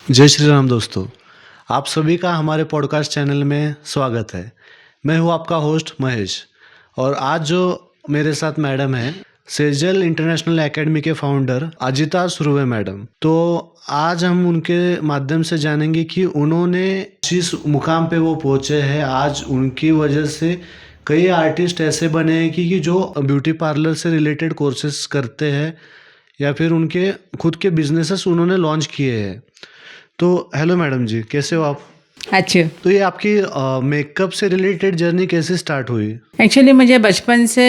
जय श्री राम दोस्तों, आप सभी का हमारे पॉडकास्ट चैनल में स्वागत है। मैं हूँ आपका होस्ट महेश और आज जो मेरे साथ मैडम हैं सेजल इंटरनेशनल एकेडमी के फाउंडर अजिता सुर्वे मैडम। तो आज हम उनके माध्यम से जानेंगे कि उन्होंने जिस मुकाम पे वो पहुँचे हैं, आज उनकी वजह से कई आर्टिस्ट ऐसे बने हैं कि जो ब्यूटी पार्लर से रिलेटेड कोर्सेज करते हैं या फिर उनके खुद के बिजनेसेस उन्होंने लॉन्च किए हैं। तो हेलो मैडम जी, कैसे हो आप? अच्छा। तो ये आपकी मेकअप से रिलेटेड जर्नी कैसे स्टार्ट हुई? एक्चुअली मुझे बचपन से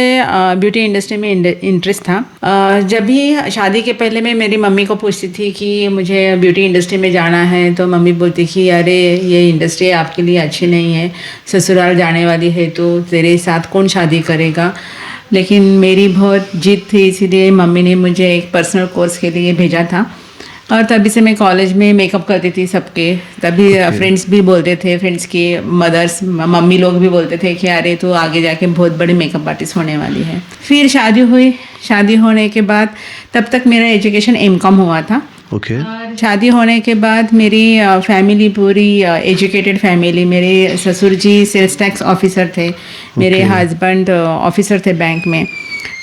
ब्यूटी इंडस्ट्री में इंटरेस्ट था। जब भी शादी के पहले मैं मेरी मम्मी को पूछती थी कि मुझे ब्यूटी इंडस्ट्री में जाना है, तो मम्मी बोलती कि अरे ये इंडस्ट्री आपके लिए अच्छी नहीं है, ससुराल जाने वाली है तो तेरे साथ कौन शादी करेगा। लेकिन मेरी बहुत जिद थी, इसीलिए मम्मी ने मुझे एक पर्सनल कोर्स के लिए भेजा था और तभी से मैं कॉलेज में मेकअप करती थी सबके। तभी फ्रेंड्स भी बोलते थे, फ्रेंड्स की मदर्स मम्मी लोग भी बोलते थे कि अरे तू आगे जाके बहुत बड़ी मेकअप आर्टिस्ट होने वाली है। फिर शादी हुई, शादी होने के बाद तब तक मेरा एजुकेशन एमकॉम हुआ था। और शादी होने के बाद मेरी फैमिली पूरी एजुकेटेड फैमिली, मेरे ससुर जी सेल्स टैक्स ऑफिसर थे, मेरे हस्बैंड ऑफिसर थे बैंक में।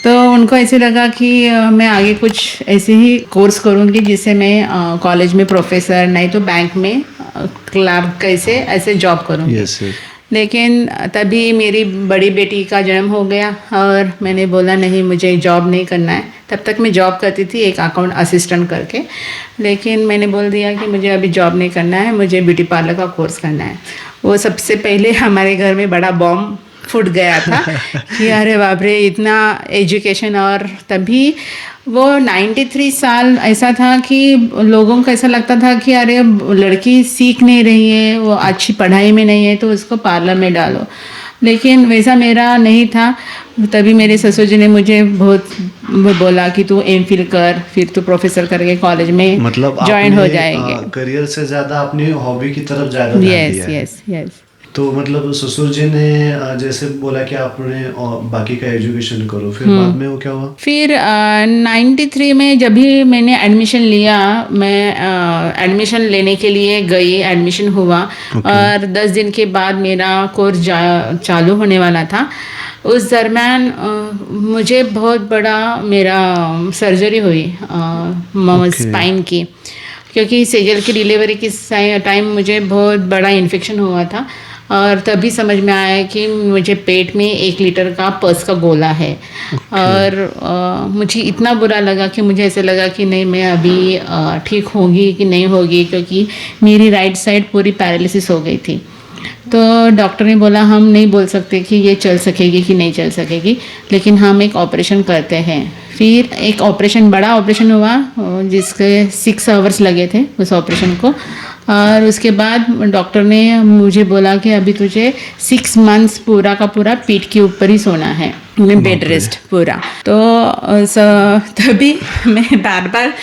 तो उनको ऐसे लगा कि मैं आगे कुछ ऐसे ही कोर्स करूँगी जिससे मैं कॉलेज में प्रोफेसर नहीं तो बैंक में क्लर्क कैसे ऐसे जॉब करूँगी। लेकिन तभी मेरी बड़ी बेटी का जन्म हो गया और मैंने बोला नहीं, मुझे जॉब नहीं करना है। तब तक मैं जॉब करती थी एक अकाउंट असिस्टेंट करके, लेकिन मैंने बोल दिया कि मुझे अभी जॉब नहीं करना है, मुझे ब्यूटी पार्लर का कोर्स करना है। वो सबसे पहले हमारे घर में बड़ा बॉम्ब फूट गया था कि अरे बाप रे, इतना एजुकेशन। और तभी वो 93 साल ऐसा था कि लोगों को ऐसा लगता था कि अरे लड़की सीख नहीं रही है, वो अच्छी पढ़ाई में नहीं है तो उसको पार्लर में डालो। लेकिन वैसा मेरा नहीं था। तभी मेरे ससुर जी ने मुझे बहुत बोला कि तू एमफिल कर, फिर तू प्रोफेसर करके कॉलेज में मतलब ज्वाइन हो जाएंगे। करियर से ज़्यादा अपनी हॉबी की तरफ ज़्यादा ध्यान दिया है। यस। तो मतलब ससुर जी ने जैसे बोला कि आपने बाकी का एजुकेशन करो, फिर बाद में वो क्या हुआ? फिर 93 में जब भी मैंने एडमिशन लिया, मैं एडमिशन लेने के लिए गई, एडमिशन हुआ और 10 दिन के बाद मेरा कोर्स चालू होने वाला था। उस दरम्यान मुझे बहुत बड़ा मेरा सर्जरी हुई स्पाइन की, क्योंकि सेजल की डिलीवरी के टाइम मुझे बहुत बड़ा इन्फेक्शन हुआ था और तभी समझ में आया कि मुझे पेट में 1 लीटर का पस का गोला है। और मुझे इतना बुरा लगा कि मुझे ऐसे लगा कि नहीं, मैं अभी ठीक होगी कि नहीं होगी, क्योंकि मेरी राइट साइड पूरी पैरालिसिस हो गई थी। तो डॉक्टर ने बोला हम नहीं बोल सकते कि ये चल सकेगी कि नहीं चल सकेगी, लेकिन हम एक ऑपरेशन करते हैं। फिर एक ऑपरेशन, बड़ा ऑपरेशन हुआ जिसके 6 आवर्स लगे थे उस ऑपरेशन को। और उसके बाद डॉक्टर ने मुझे बोला कि अभी तुझे 6 मंथ्स पूरा का पूरा पीठ के ऊपर ही सोना है, बेड रेस्ट पूरा। तो तभी मैं बार बार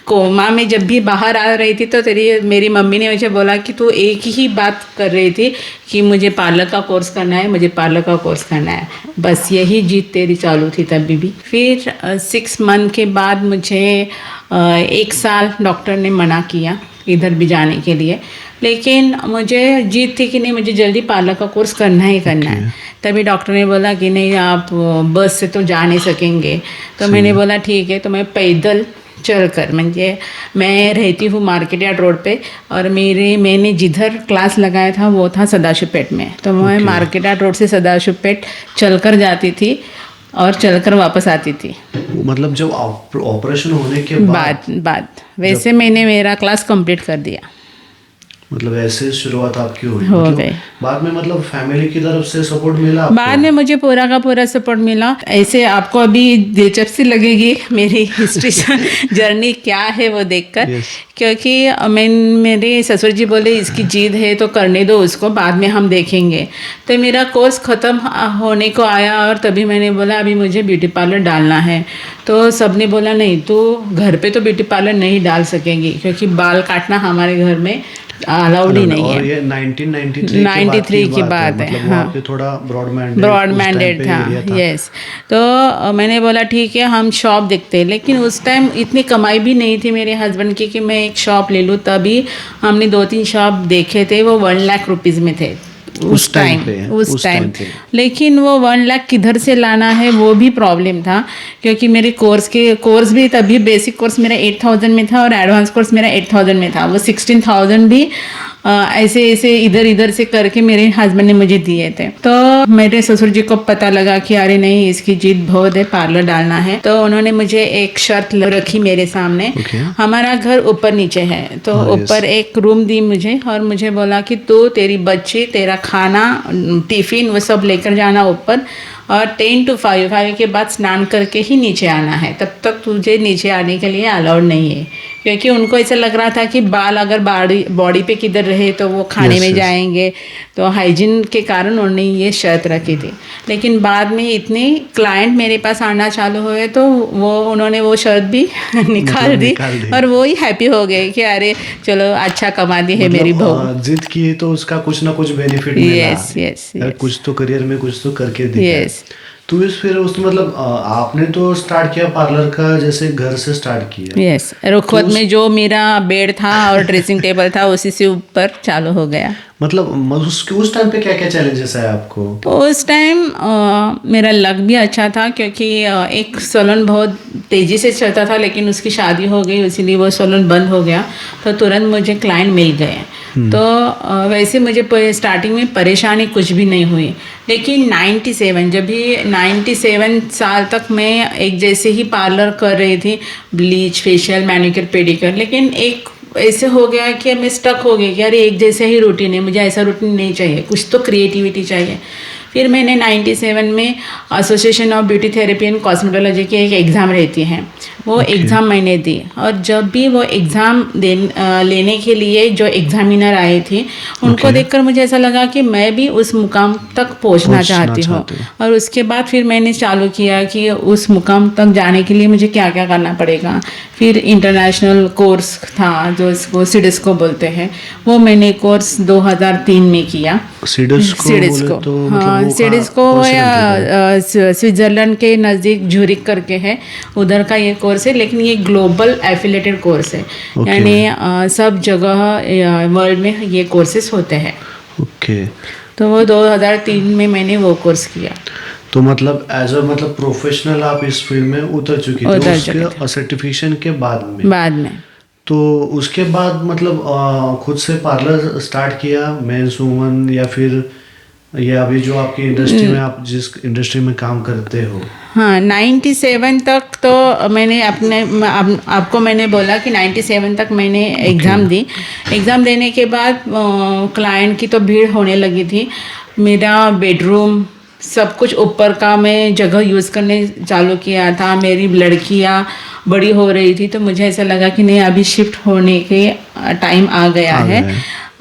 कोमा में जब भी बाहर आ रही थी तो मेरी मम्मी ने मुझे बोला कि तू एक ही बात कर रही थी कि मुझे पार्लर का कोर्स करना है, मुझे पार्लर का कोर्स करना है, बस यही जिद तेरी चालू थी तभी भी। फिर 6 मंथ के बाद मुझे 1 साल डॉक्टर ने मना किया इधर भी जाने के लिए, लेकिन मुझे जिद थी कि नहीं, मुझे जल्दी पार्लर का कोर्स करना ही करना है। तभी डॉक्टर ने बोला कि नहीं, आप बस से तो जा नहीं सकेंगे। तो मैंने बोला ठीक है, तो मैं पैदल चल कर, म्हणजे मैं रहती हूँ मार्केट यार्ड रोड पे और मैंने जिधर क्लास लगाया था वो था सदाशिवपेट में। तो मैं मार्केट यार्ड रोड से सदाशिवपेट चलकर जाती थी और चलकर वापस आती थी। मतलब जब ऑपरेशन होने के बाद वैसे मैंने मेरा क्लास कंप्लीट कर दिया। मतलब ऐसे शुरुआत आपकी हुई, हो मतलब गई। बाद में मतलब फैमिली की तरफ से सपोर्ट मिला आपको? बाद में मुझे पूरा का पूरा सपोर्ट मिला। ऐसे आपको अभी दिलचस्पी लगेगी मेरी हिस्ट्री जर्नी क्या है वो देखकर। क्योंकि मेरे ससुर जी बोले इसकी जिद है तो करने दो उसको, बाद में हम देखेंगे। तो मेरा कोर्स ख़त्म होने को आया और तभी मैंने बोला अभी मुझे ब्यूटी पार्लर डालना है। तो सब ने बोला नहीं, तो घर पे तो ब्यूटी पार्लर नहीं डाल सकेंगी, क्योंकि बाल काटना हमारे घर में अलाउड ही नहीं और है। ये 1993 93 की बात है, मतलब हाँ। वहाँ पे थोड़ा ब्रॉड ब्रॉड मैंडेट था, यस। तो मैंने बोला ठीक है हम शॉप देखते हैं, लेकिन उस टाइम इतनी कमाई भी नहीं थी मेरे हस्बैंड की कि मैं एक शॉप ले लूँ। तभी हमने 2-3 शॉप देखे थे, वो 1 लाख रुपीज़ में थे उस टाइम, उस टाइम। पे लेकिन वो 1 लाख किधर से लाना है वो भी प्रॉब्लम था, क्योंकि मेरे कोर्स भी तभी बेसिक कोर्स मेरा 8000 में था और एडवांस कोर्स मेरा 8000 में था। वो 16000 भी ऐसे ऐसे इधर इधर से करके मेरे हस्बैंड ने मुझे दिए थे। तो मेरे ससुर जी को पता लगा कि अरे नहीं, इसकी जिद बहुत है, पार्लर डालना है। तो उन्होंने मुझे एक शर्त रखी मेरे सामने। हमारा घर ऊपर नीचे है, तो ऊपर एक रूम दी मुझे और मुझे बोला कि तू, तेरी बच्ची, तेरा खाना, टिफिन वो सब लेकर जाना ऊपर, और 10 to 5 के बाद स्नान करके ही नीचे आना है, तब तक तुझे नीचे आने के लिए अलाउड नहीं है। क्योंकि उनको ऐसा लग रहा था कि बाल अगर बॉडी पे किधर रहे तो वो खाने में जाएंगे, तो हाइजीन के कारण उन्होंने ये शर्त रखी थी। लेकिन बाद में इतने क्लाइंट मेरे पास आना चालू हुए तो उन्होंने वो शर्त भी निकाल दी और वो ही हैप्पी हो गए कि अरे चलो अच्छा कमाती है मेरी बहू। जिद की तो उसका कुछ ना कुछ बेनिफिट मिला। यस। कुछ तो करियर में कुछ तो करके दिया। यस। तो फिर उस मतलब आपने तो स्टार्ट किया पार्लर का, जैसे घर से स्टार्ट किया। यस, रुखवत में जो मेरा बेड था और ड्रेसिंग टेबल था उसी से ऊपर चालू हो गया। मतलब उस टाइम पे क्या क्या चैलेंजेस आए आपको? उस टाइम मेरा लक भी अच्छा था, क्योंकि एक सैलून बहुत तेज़ी से चलता था, लेकिन उसकी शादी हो गई, इसीलिए वो सैलून बंद हो गया। तो तुरंत मुझे क्लाइंट मिल गए। तो वैसे मुझे स्टार्टिंग में परेशानी कुछ भी नहीं हुई। लेकिन 97 साल तक मैं एक जैसे ही पार्लर कर रही थी, ब्लीच, फेशियल, मैनिक्योर, पेडिक्योर। लेकिन एक ऐसे हो गया कि मैं स्टक हो गई कि अरे एक जैसे ही रूटीन है, मुझे ऐसा रूटीन नहीं चाहिए, कुछ तो क्रिएटिविटी चाहिए। फिर मैंने 97 में association of beauty therapy and cosmetology की एक एग्ज़ाम रहती है, वो एग्ज़ाम मैंने दी। और जब भी वो एग्ज़ाम लेने के लिए जो एग्जामिनर आए थे, उनको देखकर मुझे ऐसा लगा कि मैं भी उस मुकाम तक पहुंचना चाहती हूँ। और उसके बाद फिर मैंने चालू किया कि उस मुकाम तक जाने के लिए मुझे क्या क्या करना पड़ेगा। फिर इंटरनेशनल कोर्स था जो इसको सिडिस्को बोलते हैं, वो मैंने कोर्स 2003 में किया। सिडिस्को, हाँ, सिडिस्को स्विट्ज़रलैंड के नज़दीक झूरिक करके है, उधर का ये कोर्स है। लेकिन ये ग्लोबल एफिलेटेड कोर्स है, यानी सब जगह वर्ल्ड में ये कोर्सेस होते हैं। ओके। तो वो 2003 में मैंने वो कोर्स किया। तो मतलब एज अ मतलब प्रोफेशनल आप इस फील्ड में उतर चुकी थी उसके सर्टिफिकेशन के बाद में। तो उसके बाद मतलब खुद से पार्लर स्टार्ट किया, मेंस वुमन, या फिर ये अभी जो आपकी इंडस्ट्री में, आप जिस इंडस्ट्री में काम करते हो? हाँ, 97 तक तो मैंने आपको मैंने बोला कि 97 तक मैंने एग्ज़ाम दी। एग्ज़ाम देने के बाद क्लाइंट की तो भीड़ होने लगी थी। मेरा बेडरूम सब कुछ ऊपर का मैं जगह यूज़ करने चालू किया था। मेरी लड़कियाँ बड़ी हो रही थी, तो मुझे ऐसा लगा कि नहीं, अभी शिफ्ट होने के टाइम आ गया है।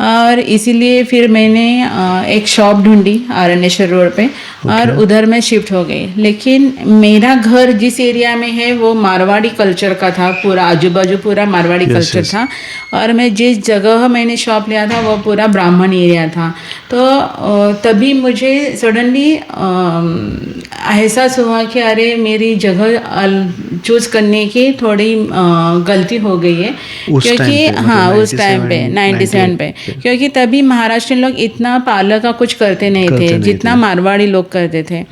और इसीलिए फिर मैंने एक शॉप ढूंढी आरनेश्वर रोड पे, और उधर मैं शिफ्ट हो गई। लेकिन मेरा घर जिस एरिया में है वो मारवाड़ी कल्चर का था, पूरा आजू बाजू पूरा मारवाड़ी कल्चर था। और मैं जिस जगह मैंने शॉप लिया था वो पूरा ब्राह्मण एरिया था। तो तभी मुझे सडनली एहसास हुआ कि अरे मेरी जगह चूज़ करने की थोड़ी गलती हो गई है। क्योंकि हाँ, उस टाइम पे 97 पे, क्योंकि तभी महाराष्ट्रियन लोग इतना पार्लर का कुछ करते नहीं थे जितना मारवाड़ी लोग करते थे।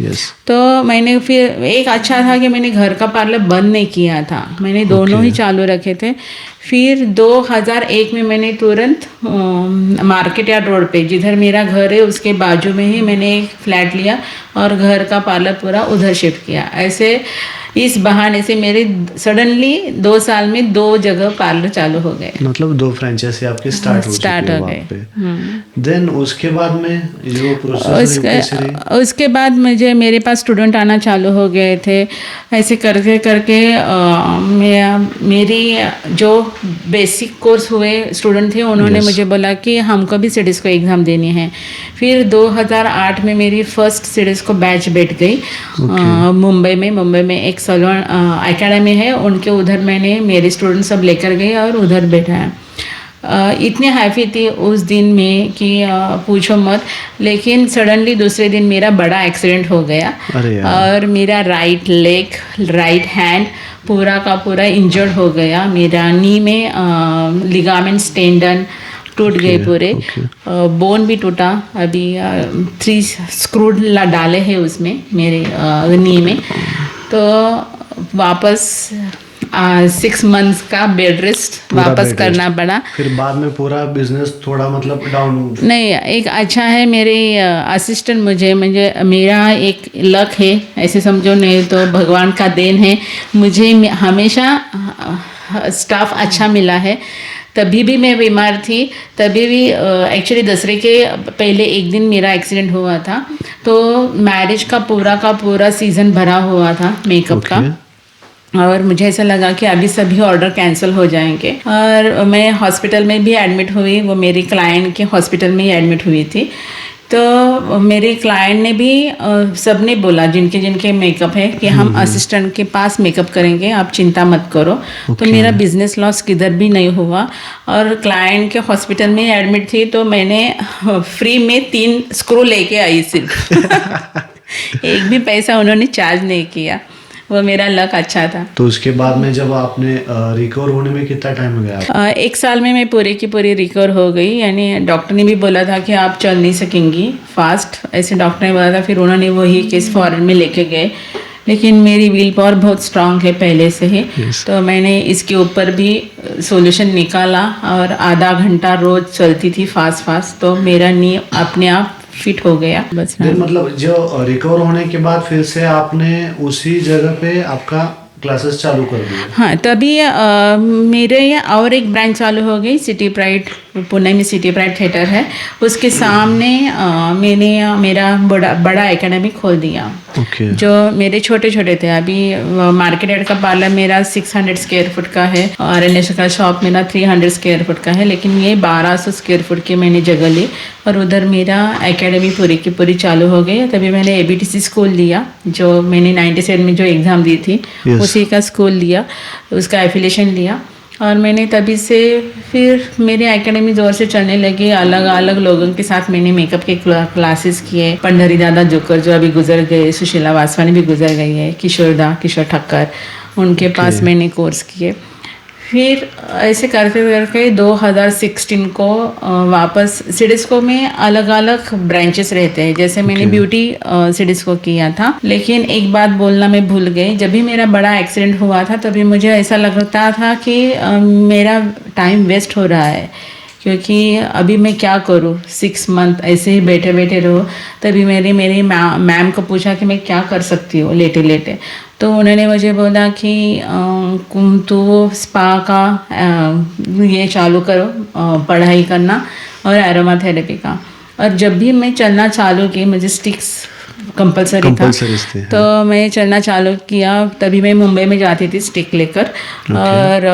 तो मैंने फिर एक अच्छा था कि मैंने घर का पार्लर बंद नहीं किया था, मैंने दोनों ही चालू रखे थे। फिर 2001 में मैंने तुरंत मार्केट यार्ड रोड पे, जिधर मेरा घर है उसके बाजू में ही मैंने एक फ्लैट लिया और घर का पार्लर पूरा उधर शिफ्ट किया। ऐसे इस बहाने से मेरे सडनली 2 साल में 2 जगह पार्लर चालू हो गए। मतलब 2 फ्रेंचाइजी आपके स्टार्ट हो गए। देन उसके बाद में जो प्रोसेस उसके बाद मेरे पास स्टूडेंट आना चालू हो गए थे। ऐसे करके करके मेरी जो बेसिक कोर्स हुए स्टूडेंट थे, उन्होंने मुझे बोला कि हमको भी सिडिस्को एग्ज़ाम देनी है। फिर 2008 में मेरी फर्स्ट सिडिस्को बैच बैठ गई मुंबई में एक सैलून एकेडमी है उनके, उधर मैंने मेरे स्टूडेंट सब लेकर गए और उधर बैठा है। इतनी हैप्पी थी उस दिन में कि पूछो मत। लेकिन सडनली दूसरे दिन मेरा बड़ा एक्सीडेंट हो गया अरे यार। और मेरा राइट लेग, राइट हैंड पूरा का पूरा इंजर्ड हो गया। मेरा नी में लिगामेंट्स, टेंडन टूट गए पूरे, बोन भी टूटा। अभी 3 स्क्रू डाले हैं उसमें मेरे नी में। तो वापस 6 मंथ्स का बेड रेस्ट वापस करना पड़ा। फिर बाद में पूरा बिजनेस थोड़ा मतलब डाउन। नहीं, एक अच्छा है मेरे असिस्टेंट, मुझे मेरा एक लक है ऐसे समझो, नहीं तो भगवान का देन है। मुझे हमेशा स्टाफ अच्छा मिला है। तभी भी मैं बीमार थी, तभी भी एक्चुअली दसरे के पहले एक दिन मेरा एक्सीडेंट हुआ था। तो मैरिज का पूरा सीज़न भरा हुआ था मेकअप का, और मुझे ऐसा लगा कि अभी सभी ऑर्डर कैंसिल हो जाएंगे। और मैं हॉस्पिटल में भी एडमिट हुई, वो मेरी क्लाइंट के हॉस्पिटल में ही एडमिट हुई थी। तो मेरे क्लाइंट ने भी सब ने बोला जिनके जिनके मेकअप है कि हम असिस्टेंट के पास मेकअप करेंगे, आप चिंता मत करो। तो मेरा बिजनेस लॉस किधर भी नहीं हुआ। और क्लाइंट के हॉस्पिटल में एडमिट थी तो मैंने फ्री में 3 स्क्रू लेके आई सिर्फ एक भी पैसा उन्होंने चार्ज नहीं किया। वो मेरा लक अच्छा था। तो उसके बाद में जब आपने रिकवर होने में कितना टाइम हो गया? 1 साल में मैं पूरे की पूरी रिकवर हो गई। यानी डॉक्टर ने भी बोला था कि आप चल नहीं सकेंगी फास्ट, ऐसे डॉक्टर ने बोला था। फिर उन्होंने वही केस फॉरेन में लेके गए। लेकिन मेरी विल पावर बहुत स्ट्रांग है पहले से ही। तो मैंने इसके ऊपर भी सॉल्यूशन निकाला और आधा घंटा रोज चलती थी फास्ट। तो मेरा नी अपने आप फिट हो गया बस। मतलब जो रिकवर होने के बाद फिर से आपने उसी जगह पे आपका क्लासेस चालू कर दिए? हाँ, तभी मेरे यहाँ और एक ब्रांच चालू हो गई, सिटी प्राइड, पुणे में सिटी प्राइड थिएटर है, उसके सामने मैंने मेरा बड़ा एकेडमी खोल दिया। जो मेरे छोटे थे। अभी मार्केट रेट का पार्लर मेरा 600 स्क्वायर फुट का है और एनएस का शॉप मेरा 300 स्क्वायर फुट का है। लेकिन ये 1200 स्क्वायर फुट की मैंने जगह ली और उधर मेरा एकेडमी पूरी की पूरी चालू हो गई। तभी मैंने ABTC स्कूल लिया, जो मैंने 97 में जो एग्ज़ाम दी थी उसी का स्कूल लिया, उसका एफिलिएशन लिया। और मैंने तभी से फिर मेरी एकेडमी जोर से चलने लगी। अलग अलग लोगों के साथ मैंने मेकअप के क्लासेस किए। पंडरी दादा जोकर जो अभी गुजर गए, सुशीला वासवानी भी गुजर गई है, किशोर ठक्कर, उनके पास मैंने कोर्स किए। फिर ऐसे करते करके 2016 को वापस सिडिस्को में अलग अलग ब्रांचेस रहते हैं। जैसे मैंने ब्यूटी सिडिस्को किया था। लेकिन एक बात बोलना मैं भूल गई, जब भी मेरा बड़ा एक्सीडेंट हुआ था तभी मुझे ऐसा लगता था कि मेरा टाइम वेस्ट हो रहा है, क्योंकि अभी मैं क्या करूँ, 6 मंथ ऐसे ही बैठे रहो। तभी मेरी मैम को पूछा कि मैं क्या कर सकती हूँ लेटे। तो उन्होंने मुझे बोला कि तो स्पा का ये चालू करो, पढ़ाई करना, और एरोमा थेरेपी का। और जब भी मैं चलना चालू की, मुझे स्टिक्स कंपलसरी था, तो मैं चलना चालू किया। तभी मैं मुंबई में जाती थी स्टिक लेकर। और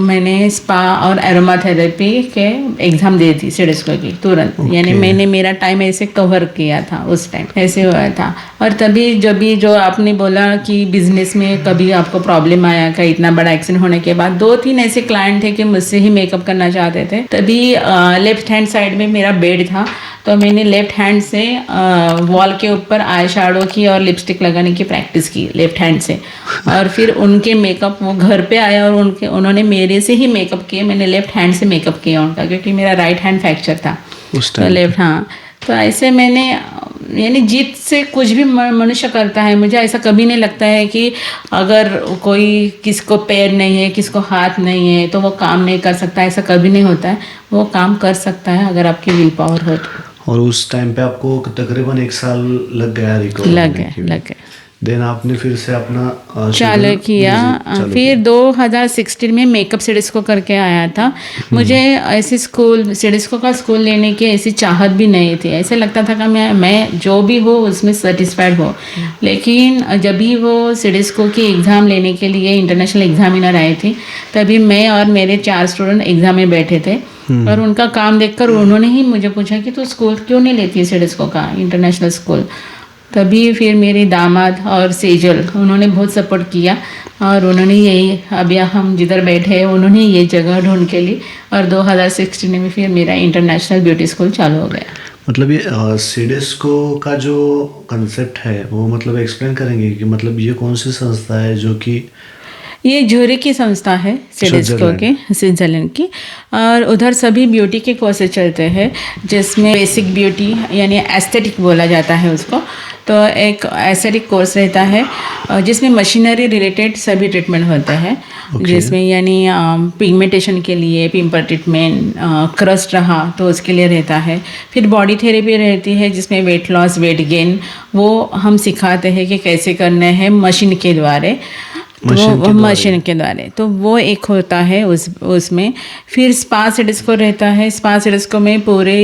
मैंने स्पा और एरोमा थेरेपी के एग्ज़ाम दी थी सिडिस्को की तुरंत। यानी मैंने मेरा टाइम ऐसे कवर किया था, उस टाइम ऐसे हुआ था। और तभी जब भी जो आपने बोला कि बिजनेस में कभी आपको प्रॉब्लम आया क्या, इतना बड़ा एक्सीडेंट होने के बाद 2-3 ऐसे क्लाइंट थे कि मुझसे ही मेकअप करना चाहते थे। तभी लेफ्ट हैंड साइड में मेरा बेड था, तो मैंने लेफ्ट हैंड से वॉल के ऊपर आई शैडो की और लिपस्टिक लगाने की प्रैक्टिस की लेफ्ट हैंड से। और फिर उनके मेकअप, वो घर पे आया और उन्होंने मेरे से ही मेकअप किए। मैंने लेफ्ट हैंड से मेकअप किया उनका, क्योंकि मेरा राइट हैंड फ्रैक्चर था उस टाइम। लेफ्ट, हाँ। तो ऐसे मैंने, यानी जीत से कुछ भी मनुष्य करता है। मुझे ऐसा कभी नहीं लगता है कि अगर कोई किसको पैर नहीं है, किसको हाथ नहीं है, तो वो काम नहीं कर सकता। ऐसा कभी नहीं होता है। वो काम कर सकता है अगर आपकी विल पावर हो तो। और उस टाइम पे आपको तकरीबन 1 साल लग गया रिकवर लग गया। देन आपने फिर से अपना चालू किया। फिर 2016 में मेकअप सिडिस्को करके आया था। मुझे ऐसे स्कूल, सिडिस्को का स्कूल लेने की ऐसी चाहत भी नहीं थी। ऐसे लगता था कि मैं जो भी हो उसमें सेटिस्फाइड हो। लेकिन जब भी वो सिडिस्को की एग्ज़ाम लेने के लिए इंटरनेशनल एग्जामिनर आई थी, तभी मैं और मेरे 4 स्टूडेंट एग्ज़ाम में बैठे थे। और उनका काम देखकर उन्होंने ही मुझे पूछा कि तू स्कूल क्यों नहीं लेती है सिडिस्को का इंटरनेशनल स्कूल। तभी फिर मेरे दामाद और सेजल, उन्होंने बहुत सपोर्ट किया। और उन्होंने यही अभी हम जिधर बैठे हैं उन्होंने ये जगह ढूंढ के ली और 2016 में फिर मेरा इंटरनेशनल ब्यूटी स्कूल चालू हो गया। मतलब ये सीडेस्को का जो कंसेप्ट है वो मतलब एक्सप्लेन करेंगे कि मतलब ये कौन सी संस्था है जो कि ये ज्यूरिख की संस्था है सीडेस्को के, स्विट्जरलैंड की। और उधर सभी ब्यूटी के कोर्सेज चलते हैं जिसमें बेसिक ब्यूटी यानी एस्थेटिक बोला जाता है उसको। तो एक एस्थेटिक कोर्स रहता है जिसमें मशीनरी रिलेटेड सभी ट्रीटमेंट होते हैं। जिसमें यानी पिगमेंटेशन के लिए पिंपल ट्रीटमेंट, क्रस्ट रहा तो उसके लिए रहता है। फिर बॉडी थेरेपी रहती है जिसमें वेट लॉस, वेट गेन वो हम सिखाते हैं कि कैसे करने हैं मशीन के द्वारा। मशीन के द्वारा तो वो एक होता है उसमें। फिर स्पा सीडेस्को रहता है। स्पा सीडेस्को में पूरे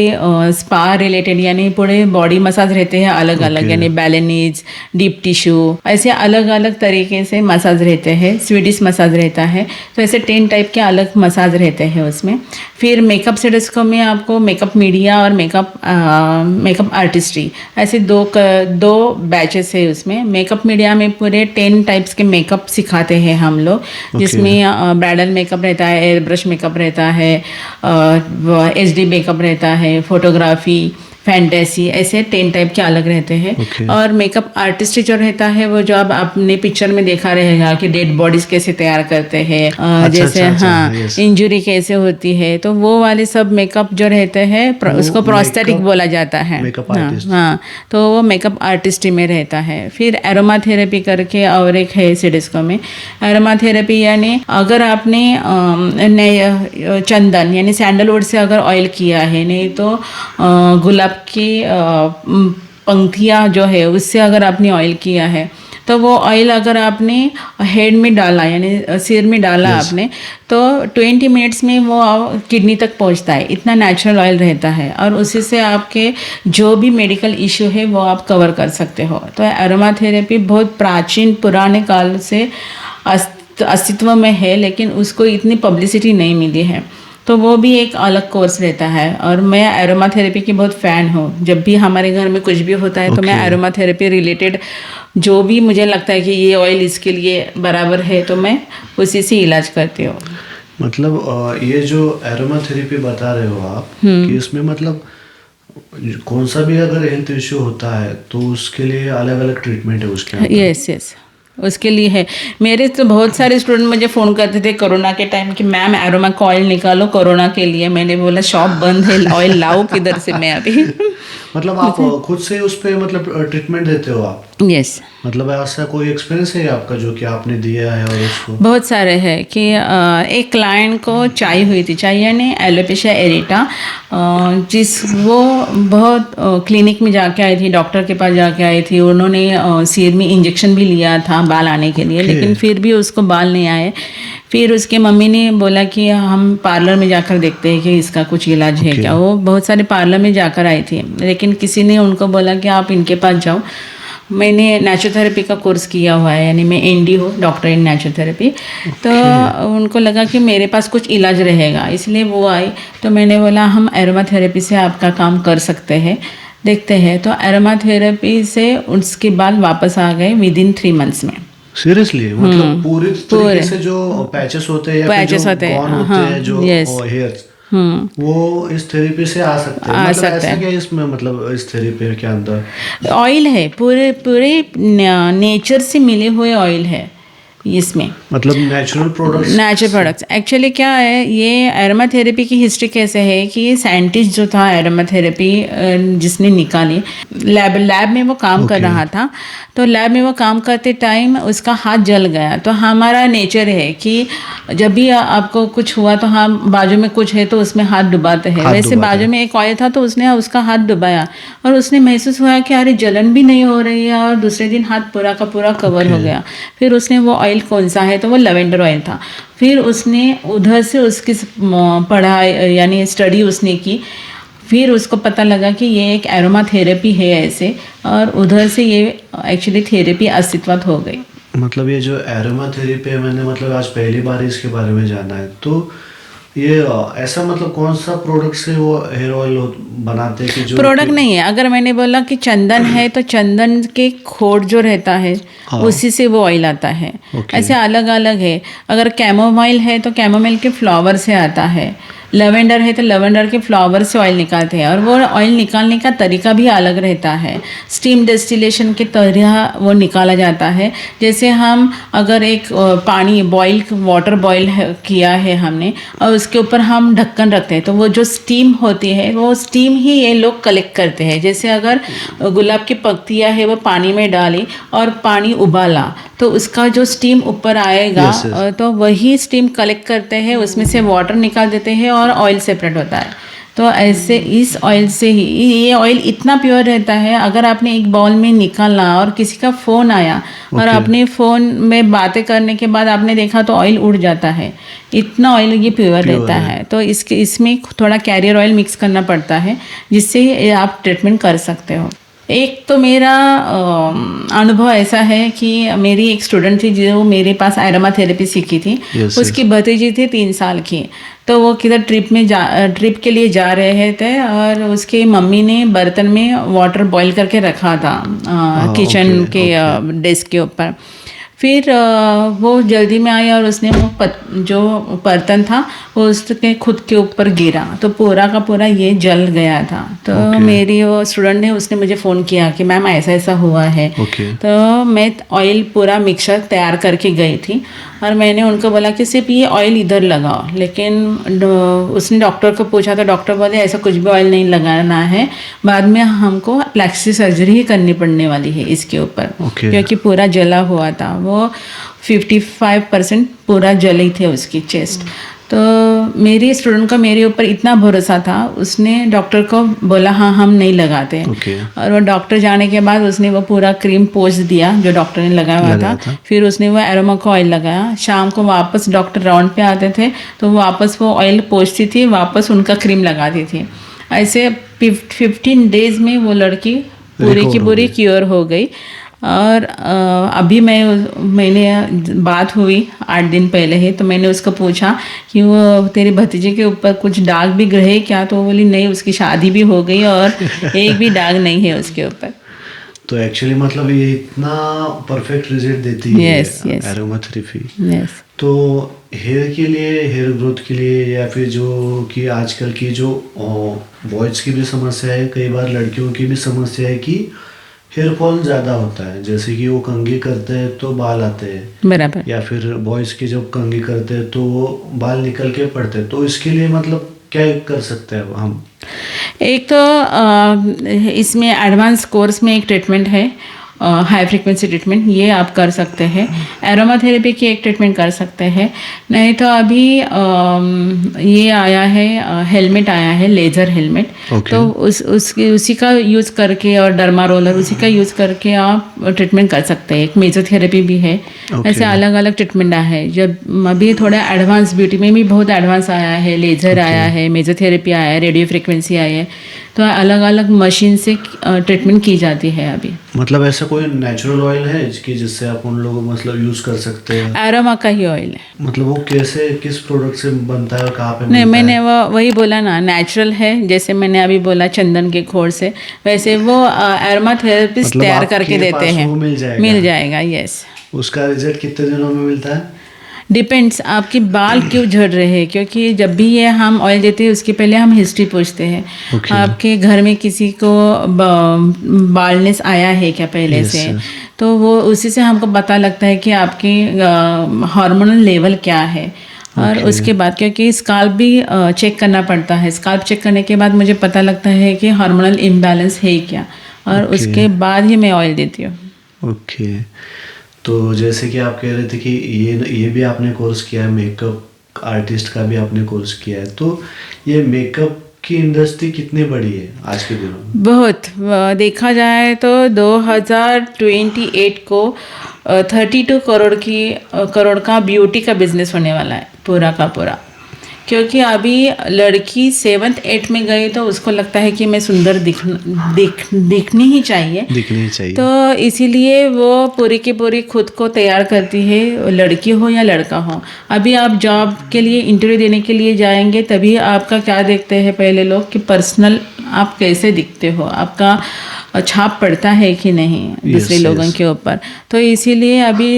स्पा रिलेटेड यानी पूरे बॉडी मसाज रहते हैं अलग अलग, यानी बैलेनीज, डीप टिश्यू, ऐसे अलग अलग तरीके से मसाज रहते हैं। स्वीडिश मसाज रहता है। तो ऐसे 10 टाइप के अलग मसाज रहते हैं उसमें। फिर मेकअप सीडेस्को में आपको मेकअप मीडिया और मेकअप आर्टिस्ट्री ऐसे दो बैचेस है उसमें। मेकअप मीडिया में पूरे 10 टाइप्स के मेकअप सिखाते हैं हम लोग, जिसमें ब्राइडल मेकअप रहता है, एयर ब्रश मेकअप रहता है, HD मेकअप रहता है, फोटोग्राफी, फैंटेसी, ऐसे 10 टाइप के अलग रहते हैं। और मेकअप आर्टिस्ट जो रहता है वो जो आप अपने पिक्चर में देखा रहेगा कि डेड बॉडीज कैसे तैयार करते हैं, जैसे इंजरी कैसे होती है, तो वो वाले सब मेकअप जो रहते हैं उसको प्रोस्थेटिक बोला जाता है। हाँ, तो वो मेकअप आर्टिस्ट में रहता है। फिर एरोमा थेरेपी करके और एक है सीडेस्को में। एरोमा थेरेपी यानी अगर आपने चंदन यानी सैंडलवुड से अगर ऑयल किया है, नहीं तो गुलाब की पंक्तियाँ जो है उससे अगर आपने ऑयल किया है, तो वो ऑयल अगर आपने हेड में डाला यानी सिर में डाला आपने, तो 20 मिनट्स में वो किडनी तक पहुंचता है। इतना नेचुरल ऑयल रहता है और उसी से आपके जो भी मेडिकल इशू है वो आप कवर कर सकते हो। तो एरोमा थेरेपी बहुत प्राचीन पुराने काल से अस्तित्व में है, लेकिन उसको इतनी पब्लिसिटी नहीं मिली है। तो वो भी एक अलग कोर्स रहता है। और मैं एरोमा थेरेपी की बहुत फ़ैन हूँ। जब भी हमारे घर में कुछ भी होता है तो मैं एरोमा थेरेपी रिलेटेड जो भी मुझे लगता है कि ये ऑयल इसके लिए बराबर है तो मैं उसी से इलाज करती हूँ। मतलब ये जो एरोमा थेरेपी बता रहे हो आप कि इसमें मतलब कौन सा भी अगर हेल्थ इश्यू होता है तो उसके लिए अलग अलग ट्रीटमेंट है उसके अंदर। यस, उसके लिए है। मेरे तो बहुत सारे स्टूडेंट मुझे फ़ोन करते थे कोरोना के टाइम कि मैम एरोमा का ऑयल निकालो कोरोना के लिए। मैंने बोला शॉप बंद है, ऑयल लाओ किधर से मैं अभी। मतलब आप खुद से उस पे मतलब ट्रीटमेंट देते हो आप? यस। मतलब ऐसा कोई एक्सपीरियंस है आपका जो कि आपने दिया है? और उसको बहुत सारे हैं कि एक क्लाइंट को चाहिए हुई थी, यानी एलोपेशिया एरेटा, वो बहुत क्लिनिक में जाके आई थी, डॉक्टर के पास जाके आई थी। उन्होंने सिर में इंजेक्शन भी लिया था बाल आने के लिए, लेकिन फिर भी उसको बाल नहीं आए। फिर उसके मम्मी ने बोला कि हम पार्लर में जाकर देखते हैं कि इसका कुछ इलाज है क्या। वो बहुत सारे पार्लर में जाकर आई थी, लेकिन किसी ने उनको बोला कि आप इनके पास जाओ। मैंने नेचुरोथेरेपी का कोर्स किया हुआ है, यानी मैं ND हूँ, डॉक्टर इन नेचुरोथेरेपी। तो उनको लगा कि मेरे पास कुछ इलाज रहेगा, इसलिए वो आई। तो मैंने बोला हम एरोमा थेरेपी से आपका काम कर सकते हैं, देखते हैं। तो एरोमा थेरेपी से उसके बाद वापस आ गए विदिन 3 मंथ्स में। सीरियसली? मतलब पूरे तरीके से जो पैचेस होते हैं या जो गॉन होते हैं जो हेयर्स, वो इस थेरेपी से आ सकते हैं? मतलब ऐसा क्या इसमें, मतलब इस थेरेपी के अंदर ऑयल है, पूरे नेचर से मिले हुए ऑयल है इसमें, मतलब नेचुरल प्रोडक्ट्स। एक्चुअली क्या है, ये एरोमा थेरेपी की हिस्ट्री कैसे है कि ये साइंटिस्ट जो था एरोमा थेरेपी जिसने निकाली, लैब में वो काम कर रहा था। तो लैब में वो काम करते टाइम उसका हाथ जल गया। तो हमारा नेचर है कि जब भी आपको कुछ हुआ तो हम बाजू में कुछ है तो उसमें हाथ डुबाते हैं। वैसे बाजू में एक ऑयल था तो उसने उसका हाथ डुबाया और उसने महसूस हुआ कि अरे जलन भी नहीं हो रही है, और दूसरे दिन हाथ पूरा का पूरा कवर हो गया। फिर उसने वो ऑयल कौन सा है, तो वो लेवेंडर ऑयल था। फिर उसने उधर से उसकी पढ़ाई यानी स्टडी उसने की। फिर उसको पता लगा कि ये एक एरोमा थेरेपी है ऐसे, और उधर से ये एक्चुअली थेरेपी अस्तित्वत हो गई। मतलब ये जो एरोमा थेरेपी है, मैंने मतलब आज पहली बार इसके बारे में जाना है। तो ये ऐसा मतलब कौन सा प्रोडक्ट से वो हेयर ऑयल बनाते हैं कि जो प्रोडक्ट नहीं है। अगर मैंने बोला कि चंदन है तो चंदन के खोट जो रहता है हाँ। उसी से वो ऑयल आता है। ओके। ऐसे अलग अलग है। अगर कैमोमाइल है तो कैमोमाइल के फ्लावर से आता है। लवेंडर है तो लवेंडर के फ्लावर से ऑयल निकालते हैं और वो ऑयल निकालने का तरीका भी अलग रहता है। स्टीम डिस्टिलेशन के तरह वो निकाला जाता है। जैसे हम अगर एक पानी बॉईल वाटर बॉईल किया है हमने और उसके ऊपर हम ढक्कन रखते हैं तो वो जो स्टीम होती है वो स्टीम ही ये लोग कलेक्ट करते हैं। जैसे अगर गुलाब की पत्तियां है वो पानी में डाली और पानी उबाला तो उसका जो स्टीम ऊपर आएगा Yes, yes. तो वही स्टीम कलेक्ट करते हैं, उसमें से वाटर निकाल देते हैं और ऑयल सेपरेट होता है। तो ऐसे इस ऑयल से ही ये ऑयल इतना प्योर रहता है। अगर आपने एक बाउल में निकाला और किसी का फ़ोन आया और Okay. अपने फ़ोन में बातें करने के बाद आपने देखा तो ऑयल उड़ जाता है। इतना ऑयल ये प्योर रहता है। तो इसमें थोड़ा कैरियर ऑयल मिक्स करना पड़ता है जिससे आप ट्रीटमेंट कर सकते हो। एक तो मेरा अनुभव ऐसा है कि मेरी एक स्टूडेंट थी जो मेरे पास एरोमा थेरेपी सीखी थी। Yes, उसकी भतीजी थी 3 साल की। तो वो किधर ट्रिप के लिए जा रहे थे और उसकी मम्मी ने बर्तन में वाटर बॉईल करके रखा था किचन ओके, के डेस्क के ऊपर। फिर वो जल्दी में आई और उसने वो जो बर्तन था वो उसके खुद के ऊपर गिरा तो पूरा का पूरा ये जल गया था। तो मेरी वो स्टूडेंट ने उसने मुझे फ़ोन किया कि मैम ऐसा ऐसा हुआ है। ओके। तो मैं ऑयल पूरा मिक्सर तैयार करके गई थी और मैंने उनको बोला कि सिर्फ ये ऑयल इधर लगाओ। लेकिन उसने डॉक्टर को पूछा तो डॉक्टर बोले ऐसा कुछ भी ऑयल नहीं लगाना है, बाद में हमको प्लास्टिक सर्जरी ही करनी पड़ने वाली है इसके ऊपर। ओके। क्योंकि पूरा जला हुआ था। वो 55% पूरा जली थे उसकी चेस्ट। तो मेरी स्टूडेंट का मेरे ऊपर इतना भरोसा था, उसने डॉक्टर को बोला हाँ हम नहीं लगाते। ओके। और वो डॉक्टर जाने के बाद उसने वो पूरा क्रीम पोंछ दिया जो डॉक्टर ने लगाया हुआ था। फिर उसने वो एरोमा का ऑयल लगाया। शाम को वापस डॉक्टर राउंड पे आते थे तो वापस वो ऑयल पोंछती थी, वापस उनका क्रीम लगाती थी। ऐसे 15 डेज में वो लड़की पूरी की पूरी क्योर हो गई। और अभी मैंने बात हुई 8 दिन पहले ही, तो मैंने उसको पूछा कि वो तेरे भतीजे के ऊपर कुछ दाग भी रहे क्या, तो वो बोली नहीं उसकी शादी भी हो गई और एक भी दाग नहीं है उसके ऊपर। तो एक्चुअली मतलब ये इतना परफेक्ट रिजल्ट देती है एरोमा थेरेपी। तो हेयर के लिए, हेयर ग्रोथ के लिए या फिर जो कि आजकल की जो बॉयज़ की भी समस्या है, कई बार लड़कियों की भी समस्या है कि हेयर फॉल ज़्यादा होता है। जैसे कि वो कंघी करते हैं तो बाल आते हैं बराबर, या फिर बॉयज़ की जब कंघी करते हैं तो वो बाल निकल के पड़ते हैं। तो इसके लिए मतलब क्या कर सकते हैं हम? एक तो इसमें एडवांस कोर्स में एक ट्रीटमेंट है हाई फ्रीक्वेंसी ट्रीटमेंट, ये आप कर सकते हैं। एरोमा थेरेपी की एक ट्रीटमेंट कर सकते हैं। नहीं तो अभी ये आया है हेलमेट आया है, लेज़र हेलमेट। तो उसी का यूज़ करके और डर्मा रोलर उसी का यूज़ करके आप ट्रीटमेंट कर सकते हैं। एक मेजोथेरेपी भी है। ऐसे अलग अलग ट्रीटमेंट आया है। जब अभी थोड़ा एडवांस ब्यूटी में भी बहुत एडवांस आया है, लेज़र आया है, मेजोथेरेपी आया है, रेडियो फ्रिक्वेंसी आई है। तो अलग अलग मशीन से ट्रीटमेंट की जाती है अभी। मतलब ऐसा कोई नेचुरल ऑयल है जिससे आप उन लोगों मतलब यूज कर सकते हैं? एरोमा का ही ऑयल है। मतलब वो कैसे, किस प्रोडक्ट से बनता है और कहाँ पे नहीं, मिलता मैंने है? वो वही बोला ना, नेचुरल है। जैसे मैंने अभी बोला चंदन के खोर से, वैसे वो एरोमा थेरेपिस्ट मतलब तैयार करके आपके देते पास हैं। वो मिल जाएगा, यस। उसका रिजल्ट कितने दिनों में मिलता है? डिपेंड्स आपके बाल क्यों झड़ रहे हैं, क्योंकि जब भी ये हम ऑयल देते हैं उसके पहले हम हिस्ट्री पूछते हैं। आपके घर में किसी को बालनेस आया है क्या पहले से, तो वो उसी से हमको पता लगता है कि आपकी हार्मोनल लेवल क्या है। और उसके बाद क्योंकि स्काल्प भी चेक करना पड़ता है, स्काल्प चेक करने के बाद मुझे पता लगता है कि हार्मोनल इम्बैलेंस है क्या, और उसके बाद ही मैं ऑयल देती हूँ। ओके। तो जैसे कि आप कह रहे थे कि ये भी आपने कोर्स किया है, मेकअप आर्टिस्ट का भी आपने कोर्स किया है, तो ये मेकअप की इंडस्ट्री कितनी बड़ी है आज के दिनों में? बहुत देखा जाए तो 2028 को 32 करोड़ का ब्यूटी का बिजनेस होने वाला है पूरा का पूरा। क्योंकि अभी लड़की 7th 8th में गई तो उसको लगता है कि मैं सुंदर दिखनी ही चाहिए, दिखनी चाहिए। तो इसीलिए वो पूरी की पूरी खुद को तैयार करती है, लड़की हो या लड़का हो। अभी आप जॉब के लिए इंटरव्यू देने के लिए जाएंगे तभी आपका क्या देखते हैं पहले लोग कि पर्सनल आप कैसे दिखते हो, आपका छाप पड़ता है कि नहीं दूसरे लोगों के ऊपर। तो इसीलिए अभी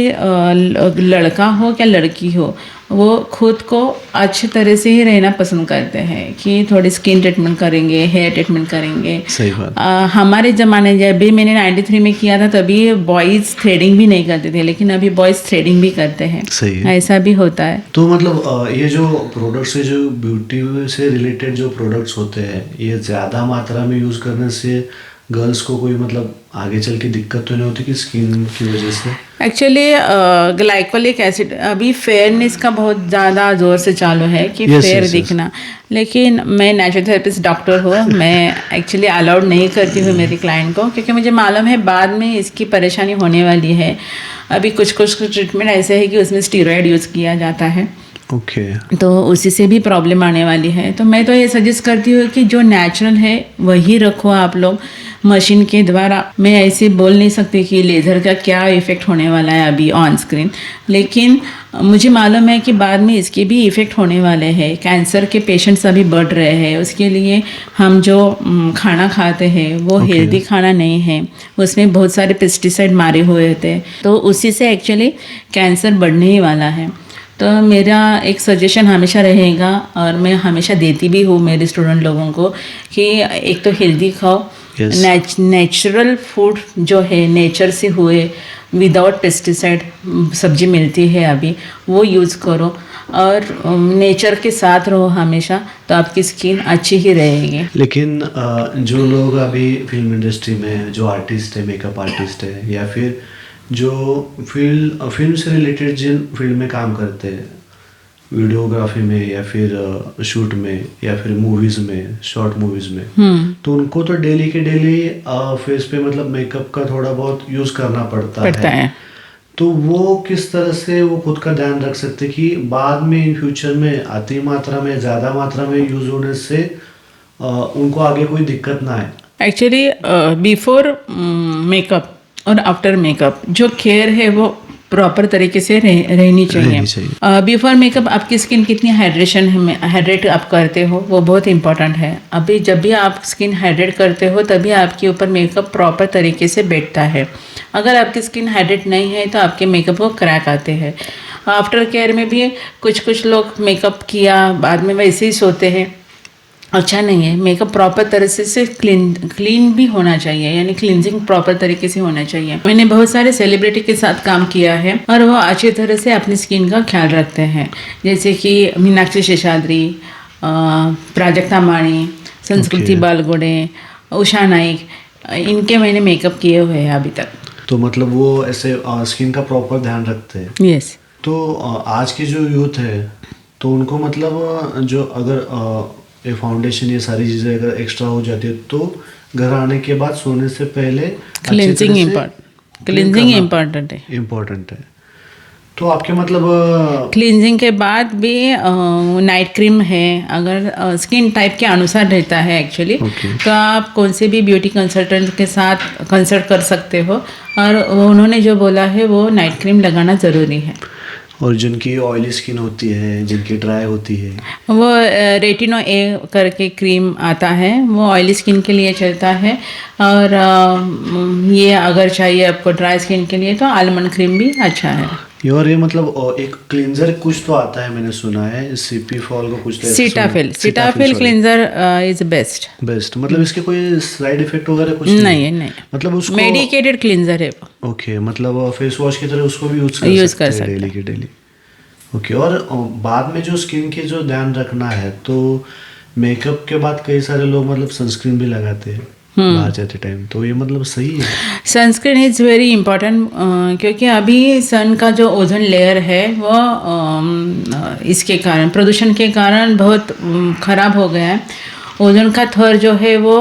लड़का हो या लड़की हो वो खुद को अच्छी तरह से ही रहना पसंद करते हैं कि थोड़ी स्किन ट्रीटमेंट करेंगे, हेयर ट्रीटमेंट करेंगे। सही बात। हमारे ज़माने जब भी मैंने 93 में किया था तभी बॉयज़ थ्रेडिंग भी नहीं करते थे, लेकिन अभी बॉयज़ थ्रेडिंग भी करते हैं। सही है। ऐसा भी होता है। तो मतलब ये जो प्रोडक्ट्स है, जो ब्यूटी से रिलेटेड जो प्रोडक्ट्स होते हैं, ये ज़्यादा मात्रा में यूज़ करने से गर्ल्स को कोई मतलब आगे चल के दिक्कत तो नहीं होती कि स्किन की वजह से? एक्चुअली ग्लाइकोलिक एसिड अभी फेयरनेस का बहुत ज़्यादा ज़ोर से चालू है कि फेयर दिखना, लेकिन मैं नेचुरोथेरेपिस्ट डॉक्टर हूँ, मैं एक्चुअली अलाउड नहीं करती हूँ मेरी क्लाइंट को, क्योंकि मुझे मालूम है बाद में इसकी परेशानी होने वाली है। अभी कुछ ट्रीटमेंट ऐसे है कि उसमें स्टीरॉयड यूज़ किया जाता है, ओके। तो उसी से भी प्रॉब्लम आने वाली है। तो मैं तो ये सजेस्ट करती हूँ कि जो नेचुरल है वही रखो आप लोग। मशीन के द्वारा मैं ऐसे बोल नहीं सकती कि लेज़र का क्या इफ़ेक्ट होने वाला है अभी ऑन स्क्रीन, लेकिन मुझे मालूम है कि बाद में इसके भी इफ़ेक्ट होने वाले हैं। कैंसर के पेशेंट्स अभी बढ़ रहे हैं, उसके लिए हम जो खाना खाते हैं वो हेल्दी खाना नहीं है, उसमें बहुत सारे पेस्टिसाइड मारे हुए होते हैं, तो उसी से एक्चुअली कैंसर बढ़ने ही वाला है। तो मेरा एक सजेशन हमेशा रहेगा, और मैं हमेशा देती भी हूँ मेरे स्टूडेंट लोगों को, कि एक तो हेल्दी खाओ, नेचुरल फूड जो है नेचर से हुए विदाउट पेस्टिसाइड सब्जी मिलती है अभी, वो यूज़ करो, और नेचर के साथ रहो हमेशा, तो आपकी स्किन अच्छी ही रहेगी। लेकिन जो लोग अभी फिल्म इंडस्ट्री में हैं, जो आर्टिस्ट है, मेकअप आर्टिस्ट है, या फिर जो फिल्म से रिलेटेड जिन फील्ड में काम करते हैं, वीडियोग्राफी में या फिर शूट में या फिर मूवीज़ में, शॉर्ट मूवीज़ में, तो उनको तो डेली के डेली फेस पे मतलब मेकअप का थोड़ा बहुत यूज़ करना पड़ता है। तो वो किस तरह से वो खुद का ध्यान रख सकते कि बाद में इन फ्यूचर में अति मात्रा में, ज़्यादा मात्रा में यूज़ होने से उनको आगे कोई दिक्कत ना आए? एक्चुअली बिफोर मेकअप और आफ्टर मेकअप जो केयर है वो प्रॉपर तरीके से रहनी चाहिए। बिफोर मेकअप आपकी स्किन कितनी हाइड्रेट आप करते हो वो बहुत इंपॉर्टेंट है। अभी जब भी आप स्किन हाइड्रेट करते हो तभी आपके ऊपर मेकअप प्रॉपर तरीके से बैठता है। अगर आपकी स्किन हाइड्रेट नहीं है तो आपके मेकअप को क्रैक आते हैं। आफ्टर केयर में भी कुछ लोग मेकअप किया बाद में वैसे ही सोते हैं, अच्छा नहीं है। मेकअप प्रॉपर तरह से क्लीन भी होना चाहिए, यानी क्लींजिंग प्रॉपर तरीके से होना चाहिए। मैंने बहुत सारे सेलिब्रिटी के साथ काम किया है और वो अच्छी तरह से अपनी स्किन का ख्याल रखते हैं, जैसे कि मीनाक्षी शेषाद्री, प्राजक्ता माणी, संस्कृति बालगुडे, उषा नाइक, इनके मैंने मेकअप किए हुए हैं अभी तक। तो मतलब वो ऐसे स्किन का प्रॉपर ध्यान रखते हैं। यस। तो आज की जो यूथ है तो उनको मतलब जो अगर ये फाउंडेशन ये सारी चीज़ें अगर एक्स्ट्रा हो जाती है तो घर आने के बाद सोने से पहले क्लींजिंग इम्पॉर्टेंट है। तो आपके मतलब क्लींजिंग के बाद भी नाइट क्रीम है, अगर स्किन टाइप के अनुसार रहता है एक्चुअली, तो आप कौन से भी ब्यूटी कंसल्टेंट के साथ कंसल्ट कर सकते हो, और उन्होंने जो बोला है वो नाइट क्रीम लगाना ज़रूरी है। और जिनकी ऑयली स्किन होती है, जिनकी ड्राई होती है, वो रेटिनो ए करके क्रीम आता है, वो ऑयली स्किन के लिए चलता है। और ये अगर चाहिए आपको ड्राई स्किन के लिए तो आलमंड क्रीम भी अच्छा है। और ये मतलब एक क्लींजर कुछ तो आता है, मैंने सुना है सीपी फॉल का कुछ, सीटाफिल क्लींजर इज बेस्ट। मतलब इसके कोई साइड इफेक्ट वगैरह कुछ नहीं, मतलब उसको मेडिकेटेड क्लींजर है। ओके, मतलब फेस वॉश की तरह उसको भी यूज कर सकते हैं डेली के डेली। ओके। और बाद में जो स्किन के जो ध्यान रखना है, तो मेकअप के बाद कई सारे लोग मतलब सनस्क्रीन भी लगाते हैं बाहर जाते टाइम, तो ये मतलब सही है? सनस्क्रीन इज़ वेरी इंपॉर्टेंट, क्योंकि अभी सन का जो ओजोन लेयर है वो इसके कारण, प्रदूषण के कारण बहुत ख़राब हो गया है। ओजोन का थर जो है वो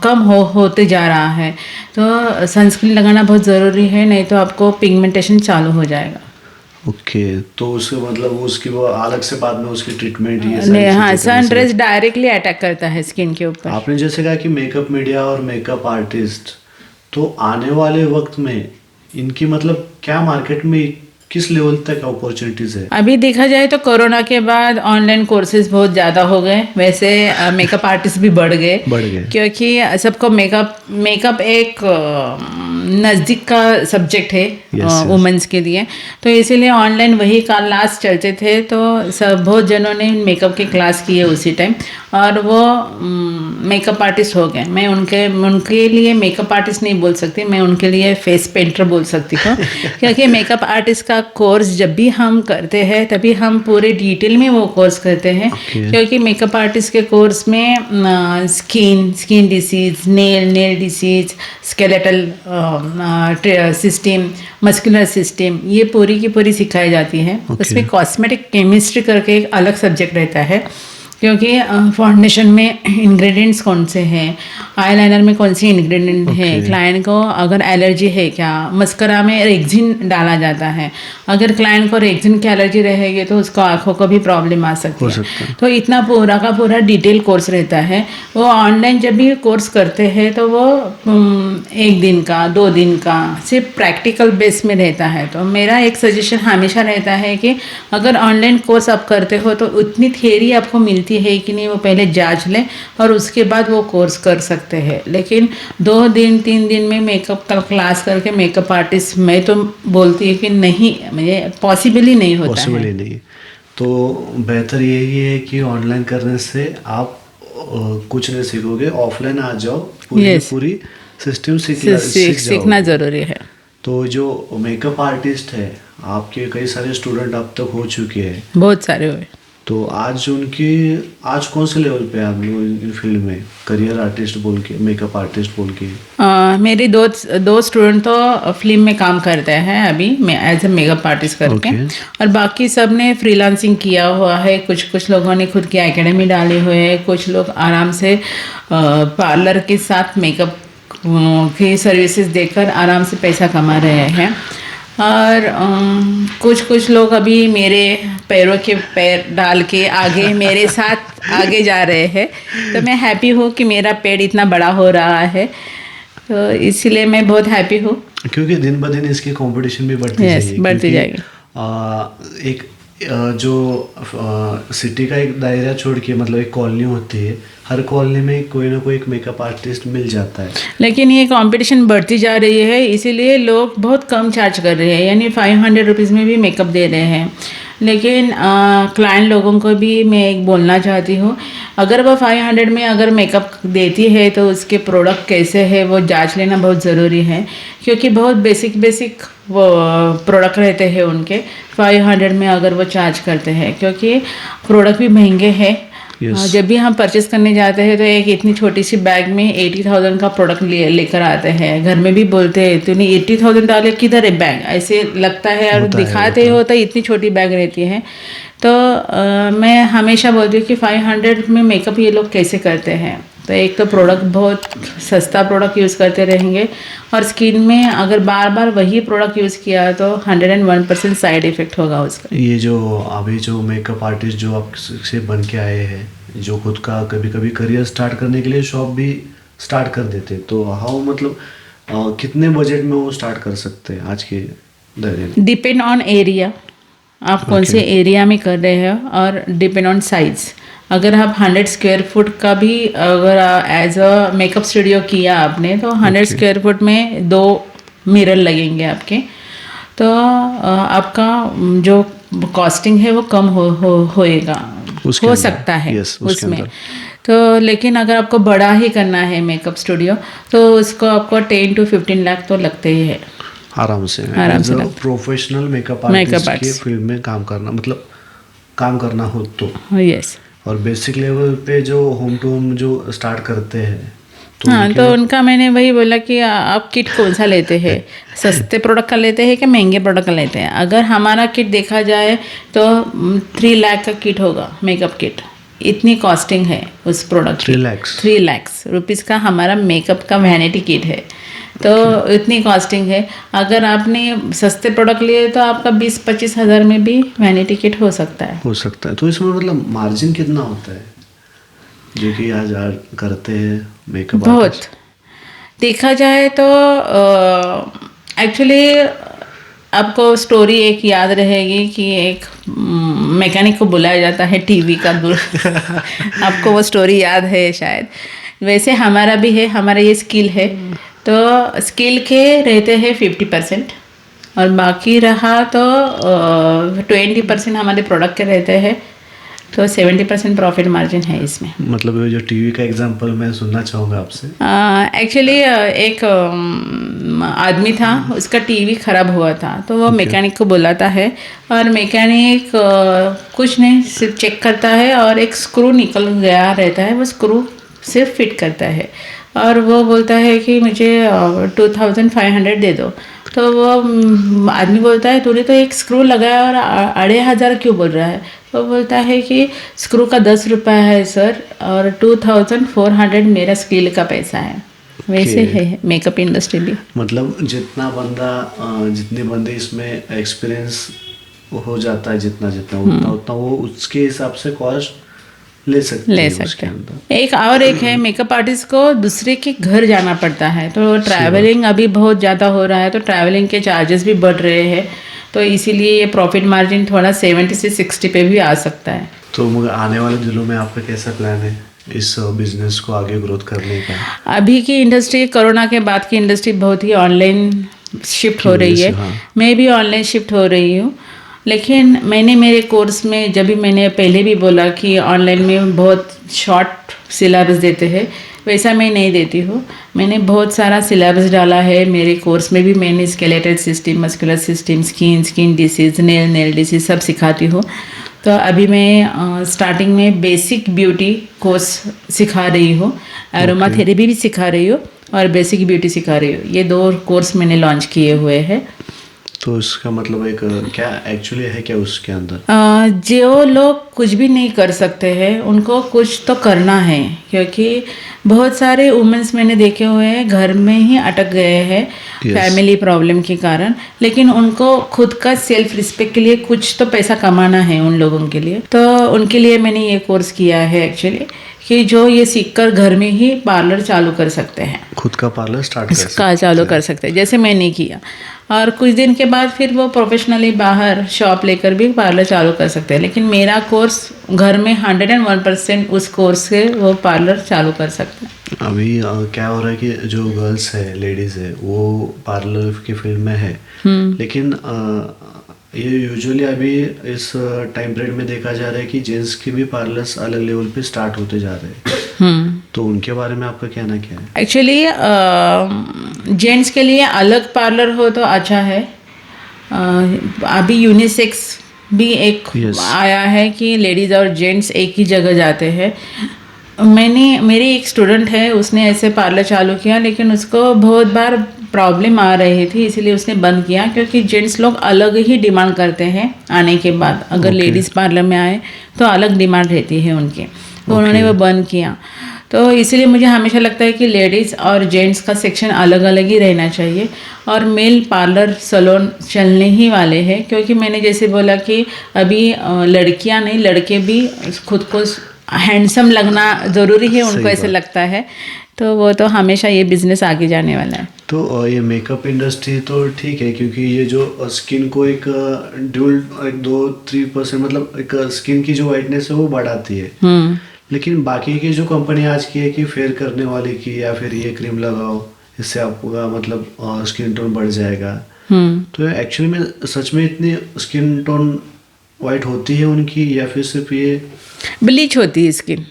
कम होते जा रहा है, तो सनस्क्रीन लगाना बहुत ज़रूरी है, नहीं तो आपको पिगमेंटेशन चालू हो जाएगा। ओके, तो उसके मतलब उसकी वो अलग से बाद में उसकी ट्रीटमेंट ये सारी नहीं, हाँ, चीज़ें करनी सन चाहिए। रेज डायरेक्टली अटैक करता है स्किन के ऊपर। आपने जैसे कहा कि मेकअप मीडिया और मेकअप आर्टिस्ट, तो आने वाले वक्त में इनकी मतलब क्या मार्केट में किस लेवल तक अपॉर्चुनिटीज है? अभी देखा जाए तो कोरोना के बाद ऑनलाइन कोर्सेज बहुत ज़्यादा हो गए। वैसे मेकअप आर्टिस्ट भी बढ़ गए, बढ़ गए। क्योंकि सबको मेकअप एक नज़दीक का सब्जेक्ट है Yes, वुमेंस के लिए। तो इसीलिए ऑनलाइन वही क्लास चलते थे, तो सब बहुत जनों ने मेकअप की क्लास की है उसी टाइम, और वो मेकअप आर्टिस्ट हो गए। मैं उनके लिए मेकअप आर्टिस्ट नहीं बोल सकती, मैं उनके लिए फेस पेंटर बोल सकती हूँ। क्योंकि मेकअप आर्टिस्ट का कोर्स जब भी हम करते हैं तभी हम पूरे डिटेल में वो कोर्स करते हैं। Okay. क्योंकि मेकअप आर्टिस्ट के कोर्स में skin disease, nail disease, skeletal system, muscular system, ये पूरी की पूरी सिखाई जाती है। Okay. उसमें कॉस्मेटिक केमिस्ट्री करके एक अलग सब्जेक्ट रहता है, क्योंकि फाउंडेशन में इंग्रेडिएंट्स कौन से हैं, आईलाइनर में कौन सी इंग्रेडिएंट है, Okay. क्लाइंट को अगर एलर्जी है क्या, मस्करा में रेक्सिन डाला जाता है, अगर क्लाइंट को रेक्सिन की एलर्जी रहेगी तो उसको आंखों को भी प्रॉब्लम आ सकती हो है। सकता है। तो इतना पूरा का पूरा डिटेल कोर्स रहता है। वो ऑनलाइन जब भी कोर्स करते हैं तो वो 1 दिन का 2 दिन का सिर्फ प्रैक्टिकल बेस में रहता है। तो मेरा एक सजेशन हमेशा रहता है कि अगर ऑनलाइन कोर्स आप करते हो तो उतनी थियरी आपको मिलती है कि नहीं, वो पहले जांच लें और उसके बाद वो कोर्स कर सकते हैं। लेकिन 2 दिन 3 दिन में मेकअप का क्लास करके मेकअप आर्टिस्ट, मैं तो बोलती हूँ कि नहीं, मुझे पॉसिबल ही नहीं होता पॉसिबल है। ही नहीं। तो बेहतर यही है कि ऑनलाइन करने से आप कुछ नहीं सीखोगे, ऑफलाइन आ जाओ, पूरी की Yes. पूरी सिस्टम सीख सीखना जाओगे। ज़रूरी है। तो जो मेकअप आर्टिस्ट है, आपके कई सारे स्टूडेंट अब तक हो चुके हैं, बहुत सारे हुए। तो आज कौन से लेवल पे आप लोग इन फील्ड में करियर आर्टिस्ट बोल के, मेकअप आर्टिस्ट बोल के? मेरे दो स्टूडेंट तो फिल्म में काम करते हैं अभी, मैं एज ए मेकअप आर्टिस्ट करके। Okay. और बाकी सब ने फ्रीलांसिंग किया हुआ है। कुछ लोगों ने खुद की एकेडमी डाली हुई है, कुछ लोग आराम से पार्लर के साथ मेकअप की सर्विसेज देकर आराम से पैसा कमा रहे हैं। और कुछ लोग अभी मेरे पैरों के पैर डाल के आगे मेरे साथ आगे जा रहे हैं। तो मैं हैप्पी हूँ कि मेरा पेड़ इतना बड़ा हो रहा है, तो इसीलिए मैं बहुत हैप्पी हूँ। क्योंकि दिन ब दिन इसकी कंपटीशन भी बढ़ती Yes, जाएगी। बढ़ती क्योंकि, जाएगी। एक जो सिटी का एक दायरा छोड़ के, मतलब एक कॉलोनी होती है, हर कॉलोनी में कोई ना कोई एक मेकअप आर्टिस्ट मिल जाता है। लेकिन ये कंपटीशन बढ़ती जा रही है, इसीलिए लोग बहुत कम चार्ज कर रहे हैं, यानी 500 रुपीज़ में भी मेकअप दे रहे हैं। लेकिन क्लाइंट लोगों को भी मैं एक बोलना चाहती हूँ, अगर वो 500 में अगर मेकअप देती है तो उसके प्रोडक्ट कैसे है वो जांच लेना बहुत ज़रूरी है। क्योंकि बहुत बेसिक वो प्रोडक्ट रहते हैं उनके, 500 में अगर वो चार्ज करते हैं, क्योंकि प्रोडक्ट भी महंगे हैं। Yes. जब भी हम परचेस करने जाते हैं तो एक इतनी छोटी सी बैग में 80,000 का प्रोडक्ट लेकर आते हैं। घर में भी बोलते हैं तूने 80,000 डाले, किधर है बैग, ऐसे लगता है। और दिखाते हो तो इतनी छोटी बैग रहती है। तो मैं हमेशा बोलती हूँ कि 500 में मेकअप ये लोग कैसे करते हैं। तो एक तो प्रोडक्ट बहुत सस्ता प्रोडक्ट यूज़ करते रहेंगे, और स्किन में अगर बार बार वही प्रोडक्ट यूज़ किया तो 101% साइड इफ़ेक्ट होगा उसका। ये जो अभी जो मेकअप आर्टिस्ट जो आप से बन के आए हैं, जो खुद का कभी कभी करियर स्टार्ट करने के लिए शॉप भी स्टार्ट कर देते, तो हाउ मतलब कितने बजट में वो स्टार्ट कर सकते हैं आज के दायरे में? डिपेंड ऑन एरिया, आप कौन से एरिया में कर रहे हो, और डिपेंड ऑन साइज़। अगर आप 100 स्क्वायर फुट का भी अगर एज अ मेकअप स्टूडियो किया आपने, तो 100 स्क्वायर फुट में 2 मिरर लगेंगे आपके, तो आपका जो कॉस्टिंग है वो कम होएगा, हो सकता है उसमें। तो लेकिन अगर आपको बड़ा ही करना है मेकअप स्टूडियो, तो उसको आपको 10 to 15 लाख तो लगते ही है आराम से प्रोफेशनल मेकअप आर्टिस्ट के फील्ड में काम करना, मतलब काम करना हो तो। यस। और बेसिक लेवल पे जो होम टू होम जो स्टार्ट करते हैं, तो हाँ, तो उनका मैंने वही बोला कि आप किट कौन सा लेते हैं, सस्ते प्रोडक्ट का लेते हैं कि महंगे प्रोडक्ट का लेते हैं। अगर हमारा किट देखा जाए तो 3 लाख का किट होगा, मेकअप किट, इतनी कॉस्टिंग है उस प्रोडक्ट की। 3 लाख रुपीज़ का हमारा मेकअप का वैनिटी किट है। तो इतनी कॉस्टिंग है। अगर आपने सस्ते प्रोडक्ट लिए तो आपका 20-25 हज़ार में भी वैनिटी किट हो सकता है। हो सकता है। तो इसमें मतलब मार्जिन कितना होता है जो कि आज करते हैं मेकअप बहुत आर्टिस्ट? देखा जाए तो एक्चुअली आपको स्टोरी एक याद रहेगी कि एक मैकेनिक को बुलाया जाता है टीवी का दूर आपको वो स्टोरी याद है शायद। वैसे हमारा भी है, हमारा ये स्किल है। तो स्किल के रहते हैं 50% और बाकी रहा तो 20% हमारे प्रोडक्ट के रहते हैं। तो 70% प्रॉफिट मार्जिन है इसमें। मतलब ये जो टीवी का एग्जांपल मैं सुनना चाहूँगा आपसे। एक्चुअली एक आदमी था, उसका टीवी ख़राब हुआ था, तो वो मैकेनिक को बुलाता है और मैकेनिक कुछ नहीं सिर्फ चेक करता है और एक स्क्रू निकल गया रहता है, वो स्क्रू सिर्फ फिट करता है और वो बोलता है कि मुझे 2500 दे दो। तो वो आदमी बोलता है तूने तो एक स्क्रू लगाया और 2500 क्यों बोल रहा है? वो बोलता है कि स्क्रू का 10 रुपये है सर और 2400 मेरा स्किल का पैसा है। वैसे है मेकअप इंडस्ट्री भी। मतलब जितने बंदे इसमें एक्सपीरियंस हो जाता है जितना उतना वो उसके हिसाब से कॉस्ट ले सकते हैं। एक है मेकअप आर्टिस्ट को दूसरे के घर जाना पड़ता है, तो ट्रैवलिंग अभी बहुत ज़्यादा हो रहा है, तो ट्रैवलिंग के चार्जेस भी बढ़ रहे हैं, तो इसीलिए ये प्रॉफिट मार्जिन थोड़ा 70 से 60 पे भी आ सकता है। तो मगर आने वाले दिनों में आपका कैसा प्लान है इस बिजनेस को आगे ग्रोथ करने का? अभी की इंडस्ट्री, कोरोना के बाद की इंडस्ट्री बहुत ही ऑनलाइन शिफ्ट हो रही है। मैं भी ऑनलाइन शिफ्ट हो रही हूँ, लेकिन मैंने मेरे कोर्स में जब भी मैंने पहले भी बोला कि ऑनलाइन में बहुत शॉर्ट सिलेबस देते हैं, वैसा मैं नहीं देती हूँ। मैंने बहुत सारा सिलेबस डाला है मेरे कोर्स में भी। मैंने skeletal system, muscular system, skin disease, nail disease सब सिखाती हूँ। तो अभी मैं स्टार्टिंग में बेसिक ब्यूटी कोर्स सिखा रही हूँ, एरोमा थेरेपी भी सिखा रही हूँ और बेसिक ब्यूटी सिखा रही हूँ। ये 2 कोर्स मैंने लॉन्च किए हुए हैं। तो इसका मतलब एक क्या एक्चुअली है क्या उसके अंदर? जो लोग कुछ भी नहीं कर सकते हैं उनको कुछ तो करना है, क्योंकि बहुत सारे वुमेन्स मैंने देखे हुए हैं घर में ही अटक गए हैं फैमिली प्रॉब्लम के कारण, लेकिन उनको खुद का सेल्फ रिस्पेक्ट के लिए कुछ तो पैसा कमाना है उन लोगों के लिए। तो उनके लिए मैंने ये कोर्स किया है एक्चुअली, कि जो ये सीखकर घर में ही पार्लर चालू कर सकते हैं, खुद का पार्लर चालू कर सकते हैं, जैसे मैंने किया। और कुछ दिन के बाद फिर वो प्रोफेशनली बाहर शॉप लेकर भी पार्लर चालू कर सकते हैं। लेकिन मेरा कोर्स घर में 101% उस कोर्स से वो पार्लर चालू कर सकते हैं। अभी क्या हो रहा है कि जो गर्ल्स है, लेडीज़ है, वो पार्लर की फील्ड में है, लेकिन ये यूजुअली अभी इस टाइम पीरियड में देखा जा रहा है कि जेंट्स की भी पार्लर्स अलग लेवल पे स्टार्ट होते जा रहे हैं। तो उनके बारे में आपका कहना क्या है? एक्चुअली जेंट्स के लिए अलग पार्लर हो तो अच्छा है। अभी यूनिसेक्स भी एक आया है कि लेडीज़ और जेंट्स एक ही जगह जाते हैं। मेरी एक स्टूडेंट है, उसने ऐसे पार्लर चालू किया, लेकिन उसको बहुत बार प्रॉब्लम आ रही थी, इसीलिए उसने बंद किया, क्योंकि जेंट्स लोग अलग ही डिमांड करते हैं आने के बाद। अगर लेडीज़ पार्लर में आए तो अलग डिमांड रहती है उनकी, तो उन्होंने वो बंद किया। तो इसलिए मुझे हमेशा लगता है कि लेडीज़ और जेंट्स का सेक्शन अलग अलग ही रहना चाहिए, और मेल पार्लर सैलून चलने ही वाले हैं, क्योंकि मैंने जैसे बोला कि अभी लड़कियां नहीं लड़के भी खुद को हैंडसम लगना ज़रूरी है, उनको ऐसे लगता है, तो वो तो हमेशा ये बिज़नेस आगे जाने वाला है। तो ये मेकअप इंडस्ट्री तो ठीक है, क्योंकि ये जो स्किन को एक 2-3% मतलब एक स्किन की जो वाइटनेस है वो बढ़ाती है। लेकिन बाकी की जो कंपनी आज की है कि फेयर करने वाली की, या फिर ये क्रीम लगाओ इससे आपका मतलब स्किन टोन बढ़ जाएगा, तो एक्चुअली में सच में इतनी स्किन टोन वाइट होती है उनकी, या फिर सिर्फ ये ब्लीच होती है स्किन?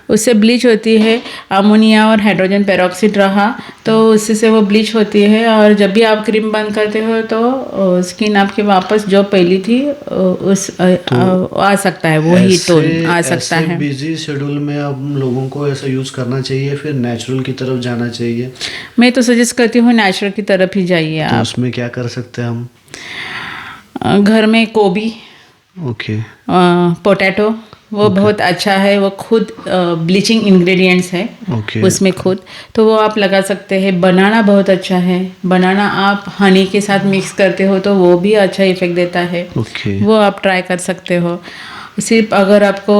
उससे ब्लीच होती है। अमोनिया और हाइड्रोजन पेरोक्साइड रहा तो उससे से वो ब्लीच होती है, और जब भी आप क्रीम बंद करते हो तो स्किन आपकी वापस जो पहली थी उस आ सकता है, वो ही टोन आ सकता है। बिजी शेड्यूल में हम लोगों को ऐसा यूज़ करना चाहिए, फिर नेचुरल की तरफ जाना चाहिए? मैं तो सजेस्ट करती हूँ नेचुरल की तरफ ही जाइए। तो उसमें क्या कर सकते हैं हम? घर में गोभी, पोटैटो, वो बहुत अच्छा है। वो खुद ब्लीचिंग इंग्रेडिएंट्स है ओके उसमें खुद, तो वो आप लगा सकते हैं। बनाना बहुत अच्छा है, बनाना आप हनी के साथ मिक्स करते हो तो वो भी अच्छा इफेक्ट देता है, ओके वो आप ट्राई कर सकते हो। सिर्फ अगर आपको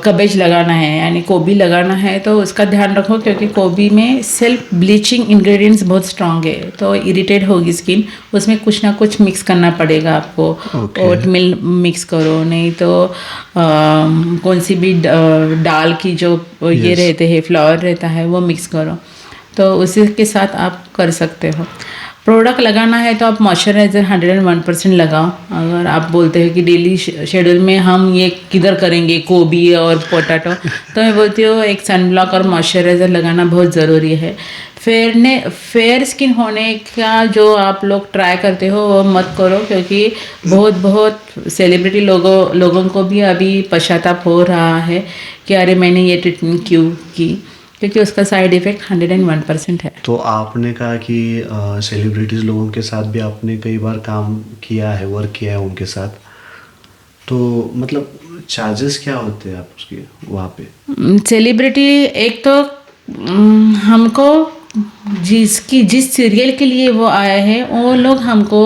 कबेज लगाना है यानी गोभी लगाना है तो उसका ध्यान रखो, क्योंकि गोभी में सेल्फ ब्लीचिंग इंग्रेडिएंट्स बहुत स्ट्रांग है, तो इरिटेट होगी स्किन। उसमें कुछ ना कुछ मिक्स करना पड़ेगा आपको। Okay. ओट मिल मिक्स करो, नहीं तो कौन सी भी दाल की जो ये Yes. रहते हैं फ्लावर रहता है वो मिक्स करो, तो उसी के साथ आप कर सकते हो। प्रोडक्ट लगाना है तो आप मॉइस्चराइज़र 101% लगाओ। अगर आप बोलते हैं कि डेली शेड्यूल में हम ये किधर करेंगे गोभी और पोटैटो, तो मैं बोलती हूँ एक सनब्लॉक और मॉइस्चराइज़र लगाना बहुत ज़रूरी है। फेयर स्किन होने का जो आप लोग ट्राई करते हो वो मत करो, क्योंकि बहुत सेलिब्रिटी लोगों को भी अभी पश्चाताप हो रहा है कि अरे मैंने ये ट्रीटमेंट क्यों की, क्योंकि उसका साइड इफ़ेक्ट 101% है। तो आपने कहा कि सेलिब्रिटीज लोगों के साथ भी आपने कई बार काम किया है, वर्क किया है उनके साथ, तो मतलब चार्जेस क्या होते हैं आप उसके वहाँ पे? सेलिब्रिटी एक तो हमको जिस सीरियल के लिए वो आए हैं वो लोग हमको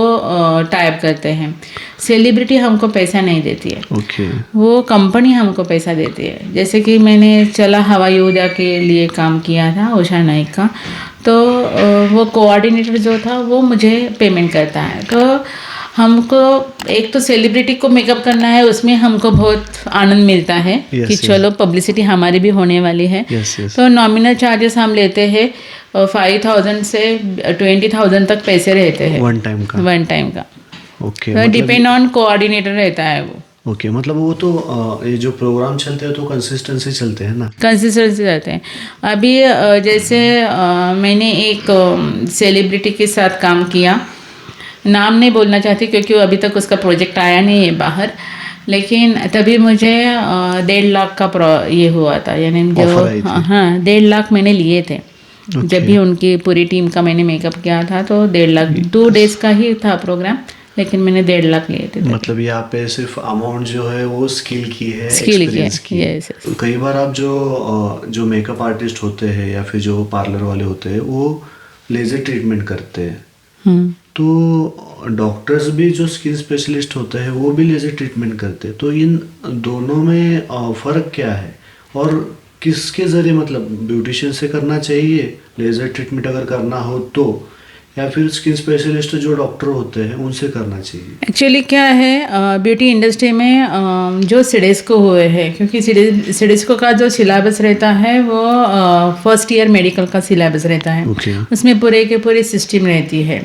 टाइप करते हैं। सेलिब्रिटी हमको पैसा नहीं देती है, ओके वो कंपनी हमको पैसा देती है। जैसे कि मैंने चला हवाई योद्धा के लिए काम किया था उषा नाइक का, तो वो कोऑर्डिनेटर जो था वो मुझे पेमेंट करता है। तो हमको एक तो सेलिब्रिटी को मेकअप करना है, उसमें हमको बहुत आनंद मिलता है Yes, कि yes. चलो पब्लिसिटी हमारी भी होने वाली है। यस यस तो नॉमिनल चार्जेस हम लेते हैं 5,000 से 20,000 तक पैसे रहते हैं वन टाइम का वन टाइम का। ओके तो डिपेंड ऑन कोऑर्डिनेटर रहता है वो। ओके मतलब वो तो ये जो प्रोग्राम चलते हैं तो कंसिस्टेंसी चलते हैं ना? कंसिस्टेंसी रहते हैं। अभी जैसे मैंने एक सेलिब्रिटी के साथ काम किया, नाम नहीं बोलना चाहती क्योंकि अभी तक उसका प्रोजेक्ट आया नहीं है बाहर, लेकिन तभी मुझे 1.5 लाख का ये हुआ था, यानी जो Offer आई थी। हाँ 1.5 लाख मैंने लिए थे। जब भी उनकी पूरी टीम का मैंने मेकअप किया था तो 1.5 लाख 2 डेज का ही था प्रोग्राम, लेकिन मैंने 1.5 लाख लिए थे। मतलब यहाँ पे सिर्फ अमाउंट जो है वो स्किल की है, स्किल की है, एक्सपीरियंस की है। यस। कई बार आप जो मेकअप आर्टिस्ट होते हैं या फिर जो पार्लर वाले होते हैं वो लेजर ट्रीटमेंट करते हैं, तो डॉक्टर्स भी जो स्किन स्पेशलिस्ट होते हैं वो भी लेजर ट्रीटमेंट करते हैं, तो इन दोनों में फ़र्क क्या है और किसके ज़रिए, मतलब ब्यूटिशियन से करना चाहिए लेजर ट्रीटमेंट अगर करना हो तो, या फिर स्किन स्पेशलिस्ट जो डॉक्टर होते हैं उनसे करना चाहिए? एक्चुअली क्या है ब्यूटी इंडस्ट्री में जो सिडेस्को हुए हैं, क्योंकि सिडेस्को का जो सिलेबस रहता है वो फर्स्ट ईयर मेडिकल का सिलेबस रहता है। ओके उसमें पूरे के पूरी सिस्टम रहती है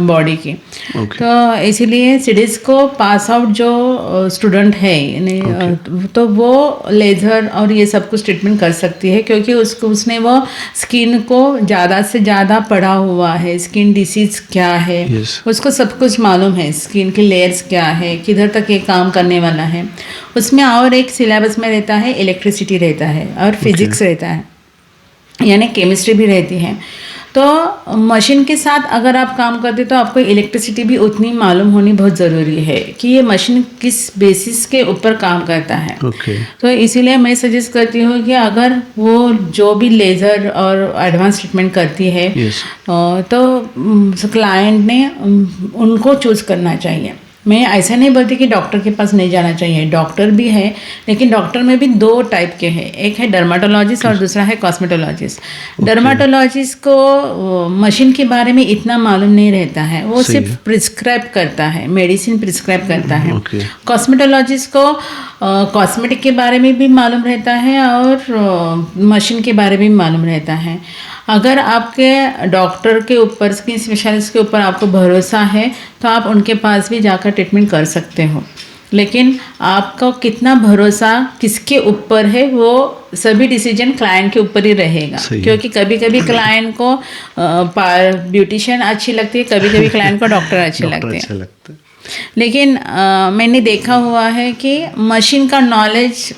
बॉडी की। ओके तो इसीलिए सिडेस्को पास आउट जो स्टूडेंट है तो वो लेज़र और ये सब कुछ ट्रीटमेंट कर सकती है, क्योंकि उसने वो स्किन को ज़्यादा से ज़्यादा पढ़ा हुआ है, स्किन डिसीज क्या है Yes. उसको सब कुछ मालूम है, स्किन की लेयर्स क्या है, किधर तक ये काम करने वाला है। उसमें और एक सिलेबस में रहता है इलेक्ट्रिसिटी रहता है और फिजिक्स रहता है, यानी केमिस्ट्री भी रहती है। तो मशीन के साथ अगर आप काम करते तो आपको इलेक्ट्रिसिटी भी उतनी मालूम होनी बहुत ज़रूरी है कि ये मशीन किस बेसिस के ऊपर काम करता है। ओके तो इसीलिए मैं सजेस्ट करती हूँ कि अगर वो जो भी लेज़र और एडवांस ट्रीटमेंट करती है यस तो क्लाइंट ने उनको चूज़ करना चाहिए। मैं ऐसा नहीं बोलती कि डॉक्टर के पास नहीं जाना चाहिए, डॉक्टर भी है, लेकिन डॉक्टर में भी 2 टाइप के हैं, एक है डर्माटोलॉजिस्ट और दूसरा है कॉस्मेटोलॉजिस्ट। डर्माटोलॉजिस्ट को मशीन के बारे में इतना मालूम नहीं रहता है, वो सही सिर्फ है। प्रिस्क्राइब करता है, मेडिसिन प्रिस्क्राइब करता है। ओके कॉस्मेटोलॉजिस्ट को कॉस्मेटिक के बारे में भी मालूम रहता है और मशीन के बारे में भी मालूम रहता है। अगर आपके डॉक्टर के ऊपर, स्किन स्पेशलिस्ट के ऊपर आपको भरोसा है तो आप उनके पास भी जाकर ट्रीटमेंट कर सकते हो, लेकिन आपका कितना भरोसा किसके ऊपर है वो सभी डिसीजन क्लाइंट के ऊपर ही रहेगा। सही है। क्योंकि कभी कभी क्लाइंट को ब्यूटिशियन अच्छी लगती है, कभी कभी क्लाइंट को डॉक्टर अच्छे डॉक्टर लगते अच्छा हैं। लगता है। लेकिन मैंने देखा हुआ है कि मशीन का नॉलेज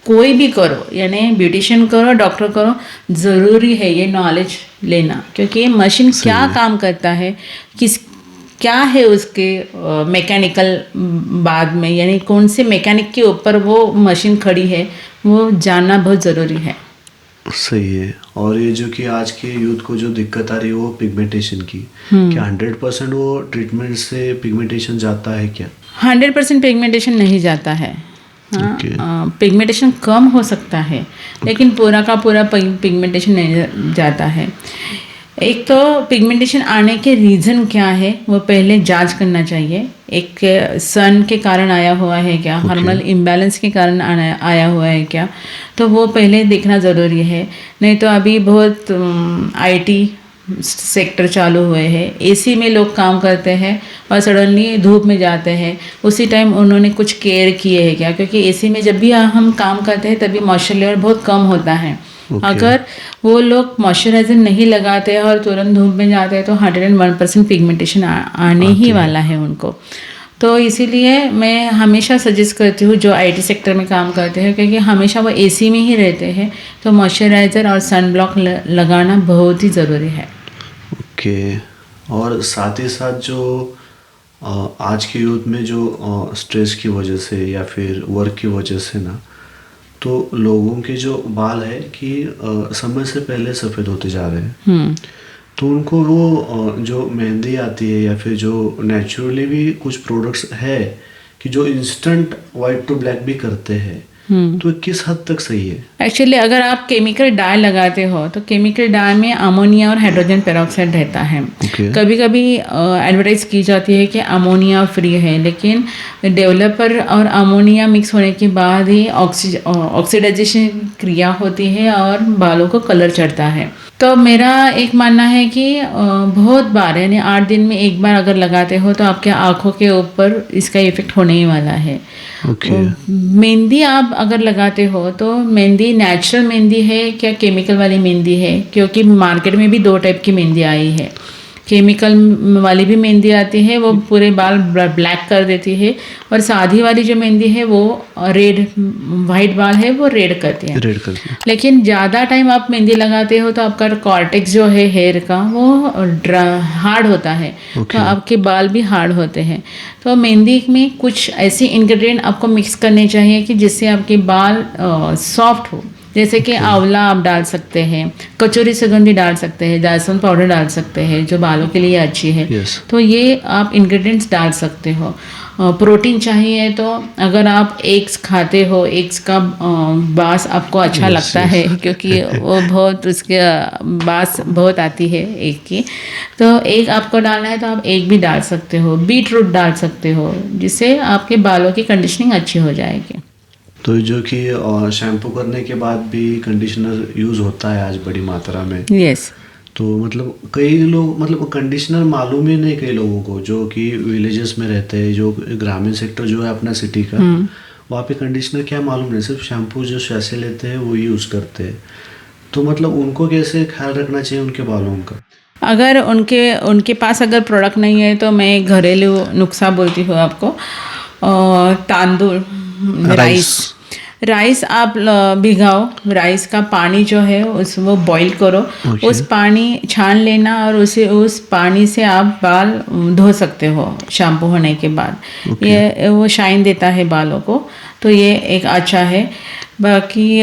कोई भी करो, यानी ब्यूटिशियन करो, डॉक्टर करो, ज़रूरी है ये नॉलेज लेना, क्योंकि ये मशीन क्या है। काम करता है, क्या है उसके मैकेनिकल बाद में, यानी कौन से मैकेनिक के ऊपर वो मशीन खड़ी है, वो जानना बहुत ज़रूरी है। सही है। और ये जो कि आज के यूथ को जो दिक्कत आ रही है वो पिगमेंटेशन की, क्या 100% वो ट्रीटमेंट से पिगमेंटेशन जाता है क्या? 100% पिगमेंटेशन नहीं जाता है। Okay. पिगमेंटेशन कम हो सकता है, लेकिन पूरा का पूरा पिगमेंटेशन नहीं जाता है। एक तो पिगमेंटेशन आने के रीज़न क्या है वो पहले जांच करना चाहिए। एक सन के कारण आया हुआ है क्या, हार्मोनल इम्बैलेंस के कारण आया हुआ है क्या, तो वो पहले देखना ज़रूरी है। नहीं तो अभी बहुत आईटी सेक्टर चालू हुए हैं, एसी में लोग काम करते हैं और सडनली धूप में जाते हैं, उसी टाइम उन्होंने कुछ केयर किए है क्या, क्योंकि एसी में जब भी हम काम करते हैं तभी मॉइस्चर लेवल बहुत कम होता है। अगर वो लोग मॉइस्चराइजर नहीं लगाते हैं और तुरंत धूप में जाते हैं तो 101% पिगमेंटेशन आने ही वाला है उनको। तो इसीलिए मैं हमेशा सजेस्ट करती हूँ जो आईटी सेक्टर में काम करते हैं, क्योंकि हमेशा वो एसी में ही रहते हैं, तो मॉइस्चराइज़र और सन ब्लॉक लगाना बहुत ही ज़रूरी है। ओके। और साथ ही साथ जो आज के यूथ में जो स्ट्रेस की वजह से या फिर वर्क की वजह से ना, तो लोगों के जो बाल है कि समय से पहले सफ़ेद होते जा रहे हैं, तो उनको वो जो मेहंदी आती है या फिर जो नेचुरली भी कुछ प्रोडक्ट्स है कि जो इंस्टेंट वाइट टू ब्लैक भी करते हैं, तो किस हद तक सही है? एक्चुअली अगर आप केमिकल डाई लगाते हो तो केमिकल डाई में अमोनिया और हाइड्रोजन पेरोक्साइड रहता है। कभी कभी एडवर्टाइज की जाती है कि अमोनिया फ्री है, लेकिन डेवलपर और अमोनिया मिक्स होने के बाद ही ऑक्सीडाइजेशन क्रिया होती है और बालों को कलर चढ़ता है। तो मेरा एक मानना है कि बहुत बार, यानी 8 दिन में एक बार अगर लगाते हो तो आपके आँखों के ऊपर इसका इफेक्ट होने ही वाला है। मेहंदी आप अगर लगाते हो तो मेहंदी नेचुरल मेहंदी है क्या केमिकल वाली मेहंदी है, क्योंकि मार्केट में भी 2 टाइप की मेहंदी आई है। केमिकल वाली भी मेहंदी आती है, वो पूरे बाल ब्लैक कर देती है, और सादी वाली जो मेहंदी है वो रेड, वाइट बाल है वो रेड करती है। लेकिन ज़्यादा टाइम आप मेहंदी लगाते हो तो आपका कॉर्टेक्स जो है हेयर का वो हार्ड होता है, तो आपके बाल भी हार्ड होते हैं। तो मेहंदी में कुछ ऐसे इंग्रेडिएंट आपको मिक्स करने चाहिए कि जिससे आपके बाल सॉफ्ट हो। जैसे कि आंवला आप डाल सकते हैं, कचौरी सुगंधी डाल सकते हैं, जायफल पाउडर डाल सकते हैं जो बालों के लिए अच्छी है। तो ये आप इंग्रेडिएंट्स डाल सकते हो। प्रोटीन चाहिए तो अगर आप एग्स खाते हो, एग्स का बास आपको अच्छा लगता है क्योंकि वो बहुत उसके बास बहुत आती है एग की, तो एग आपको डालना है तो आप एग भी डाल सकते हो, बीट रूट डाल सकते हो, जिससे आपके बालों की कंडीशनिंग अच्छी हो जाएगी। तो जो कि शैम्पू करने के बाद भी कंडीशनर यूज़ होता है आज बड़ी मात्रा में। यस। तो मतलब कई लोग, मतलब कंडीशनर मालूम ही नहीं कई लोगों को जो कि विलेजेस में रहते हैं, जो ग्रामीण सेक्टर जो है अपना सिटी का, वहाँ पे कंडीशनर क्या मालूम नहीं, सिर्फ शैम्पू जो सैसे लेते हैं वो यूज़ करते हैं। तो मतलब उनको कैसे ख्याल रखना चाहिए उनके बालों का? अगर उनके पास अगर प्रोडक्ट नहीं है तो मैं घरेलू नुस्खा बोलती हूँ आपको। तांदूळ, राइस आप भिगाओ, राइस का पानी जो है वो बॉईल करो, उस पानी छान लेना और उस पानी से आप बाल धो सकते हो शैम्पू होने के बाद। ये वो शाइन देता है बालों को, तो ये एक अच्छा है। बाकी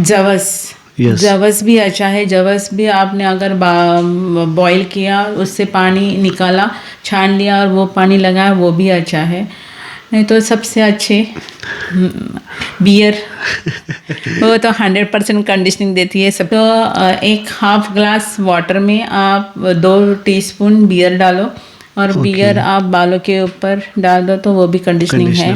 जवस भी अच्छा है। जवस भी आपने अगर बॉईल किया, उससे पानी निकाला, छान लिया और वो पानी लगाया, वो भी अच्छा है। नहीं तो सबसे अच्छे बियर वो तो 100% कंडीशनिंग देती है सब। तो एक हाफ ग्लास वाटर में आप 2 टीस्पून बियर डालो और बियर आप बालों के ऊपर डाल दो तो वो भी कंडीशनिंग है।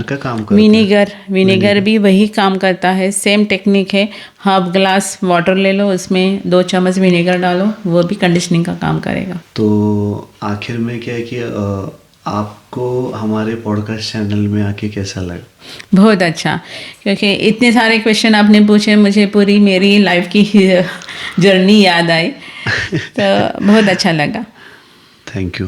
विनेगर भी वही काम करता है, सेम टेक्निक है। हाफ ग्लास वाटर ले लो, उसमें 2 चम्मच विनेगर डालो, वो भी कंडीशनिंग का काम करेगा। तो आखिर में क्या है कि आपको हमारे पॉडकास्ट चैनल में आके कैसा लगा? बहुत अच्छा, क्योंकि इतने सारे क्वेश्चन आपने पूछे, मुझे पूरी मेरी लाइफ की जर्नी याद आई, तो बहुत अच्छा लगा। Thank you.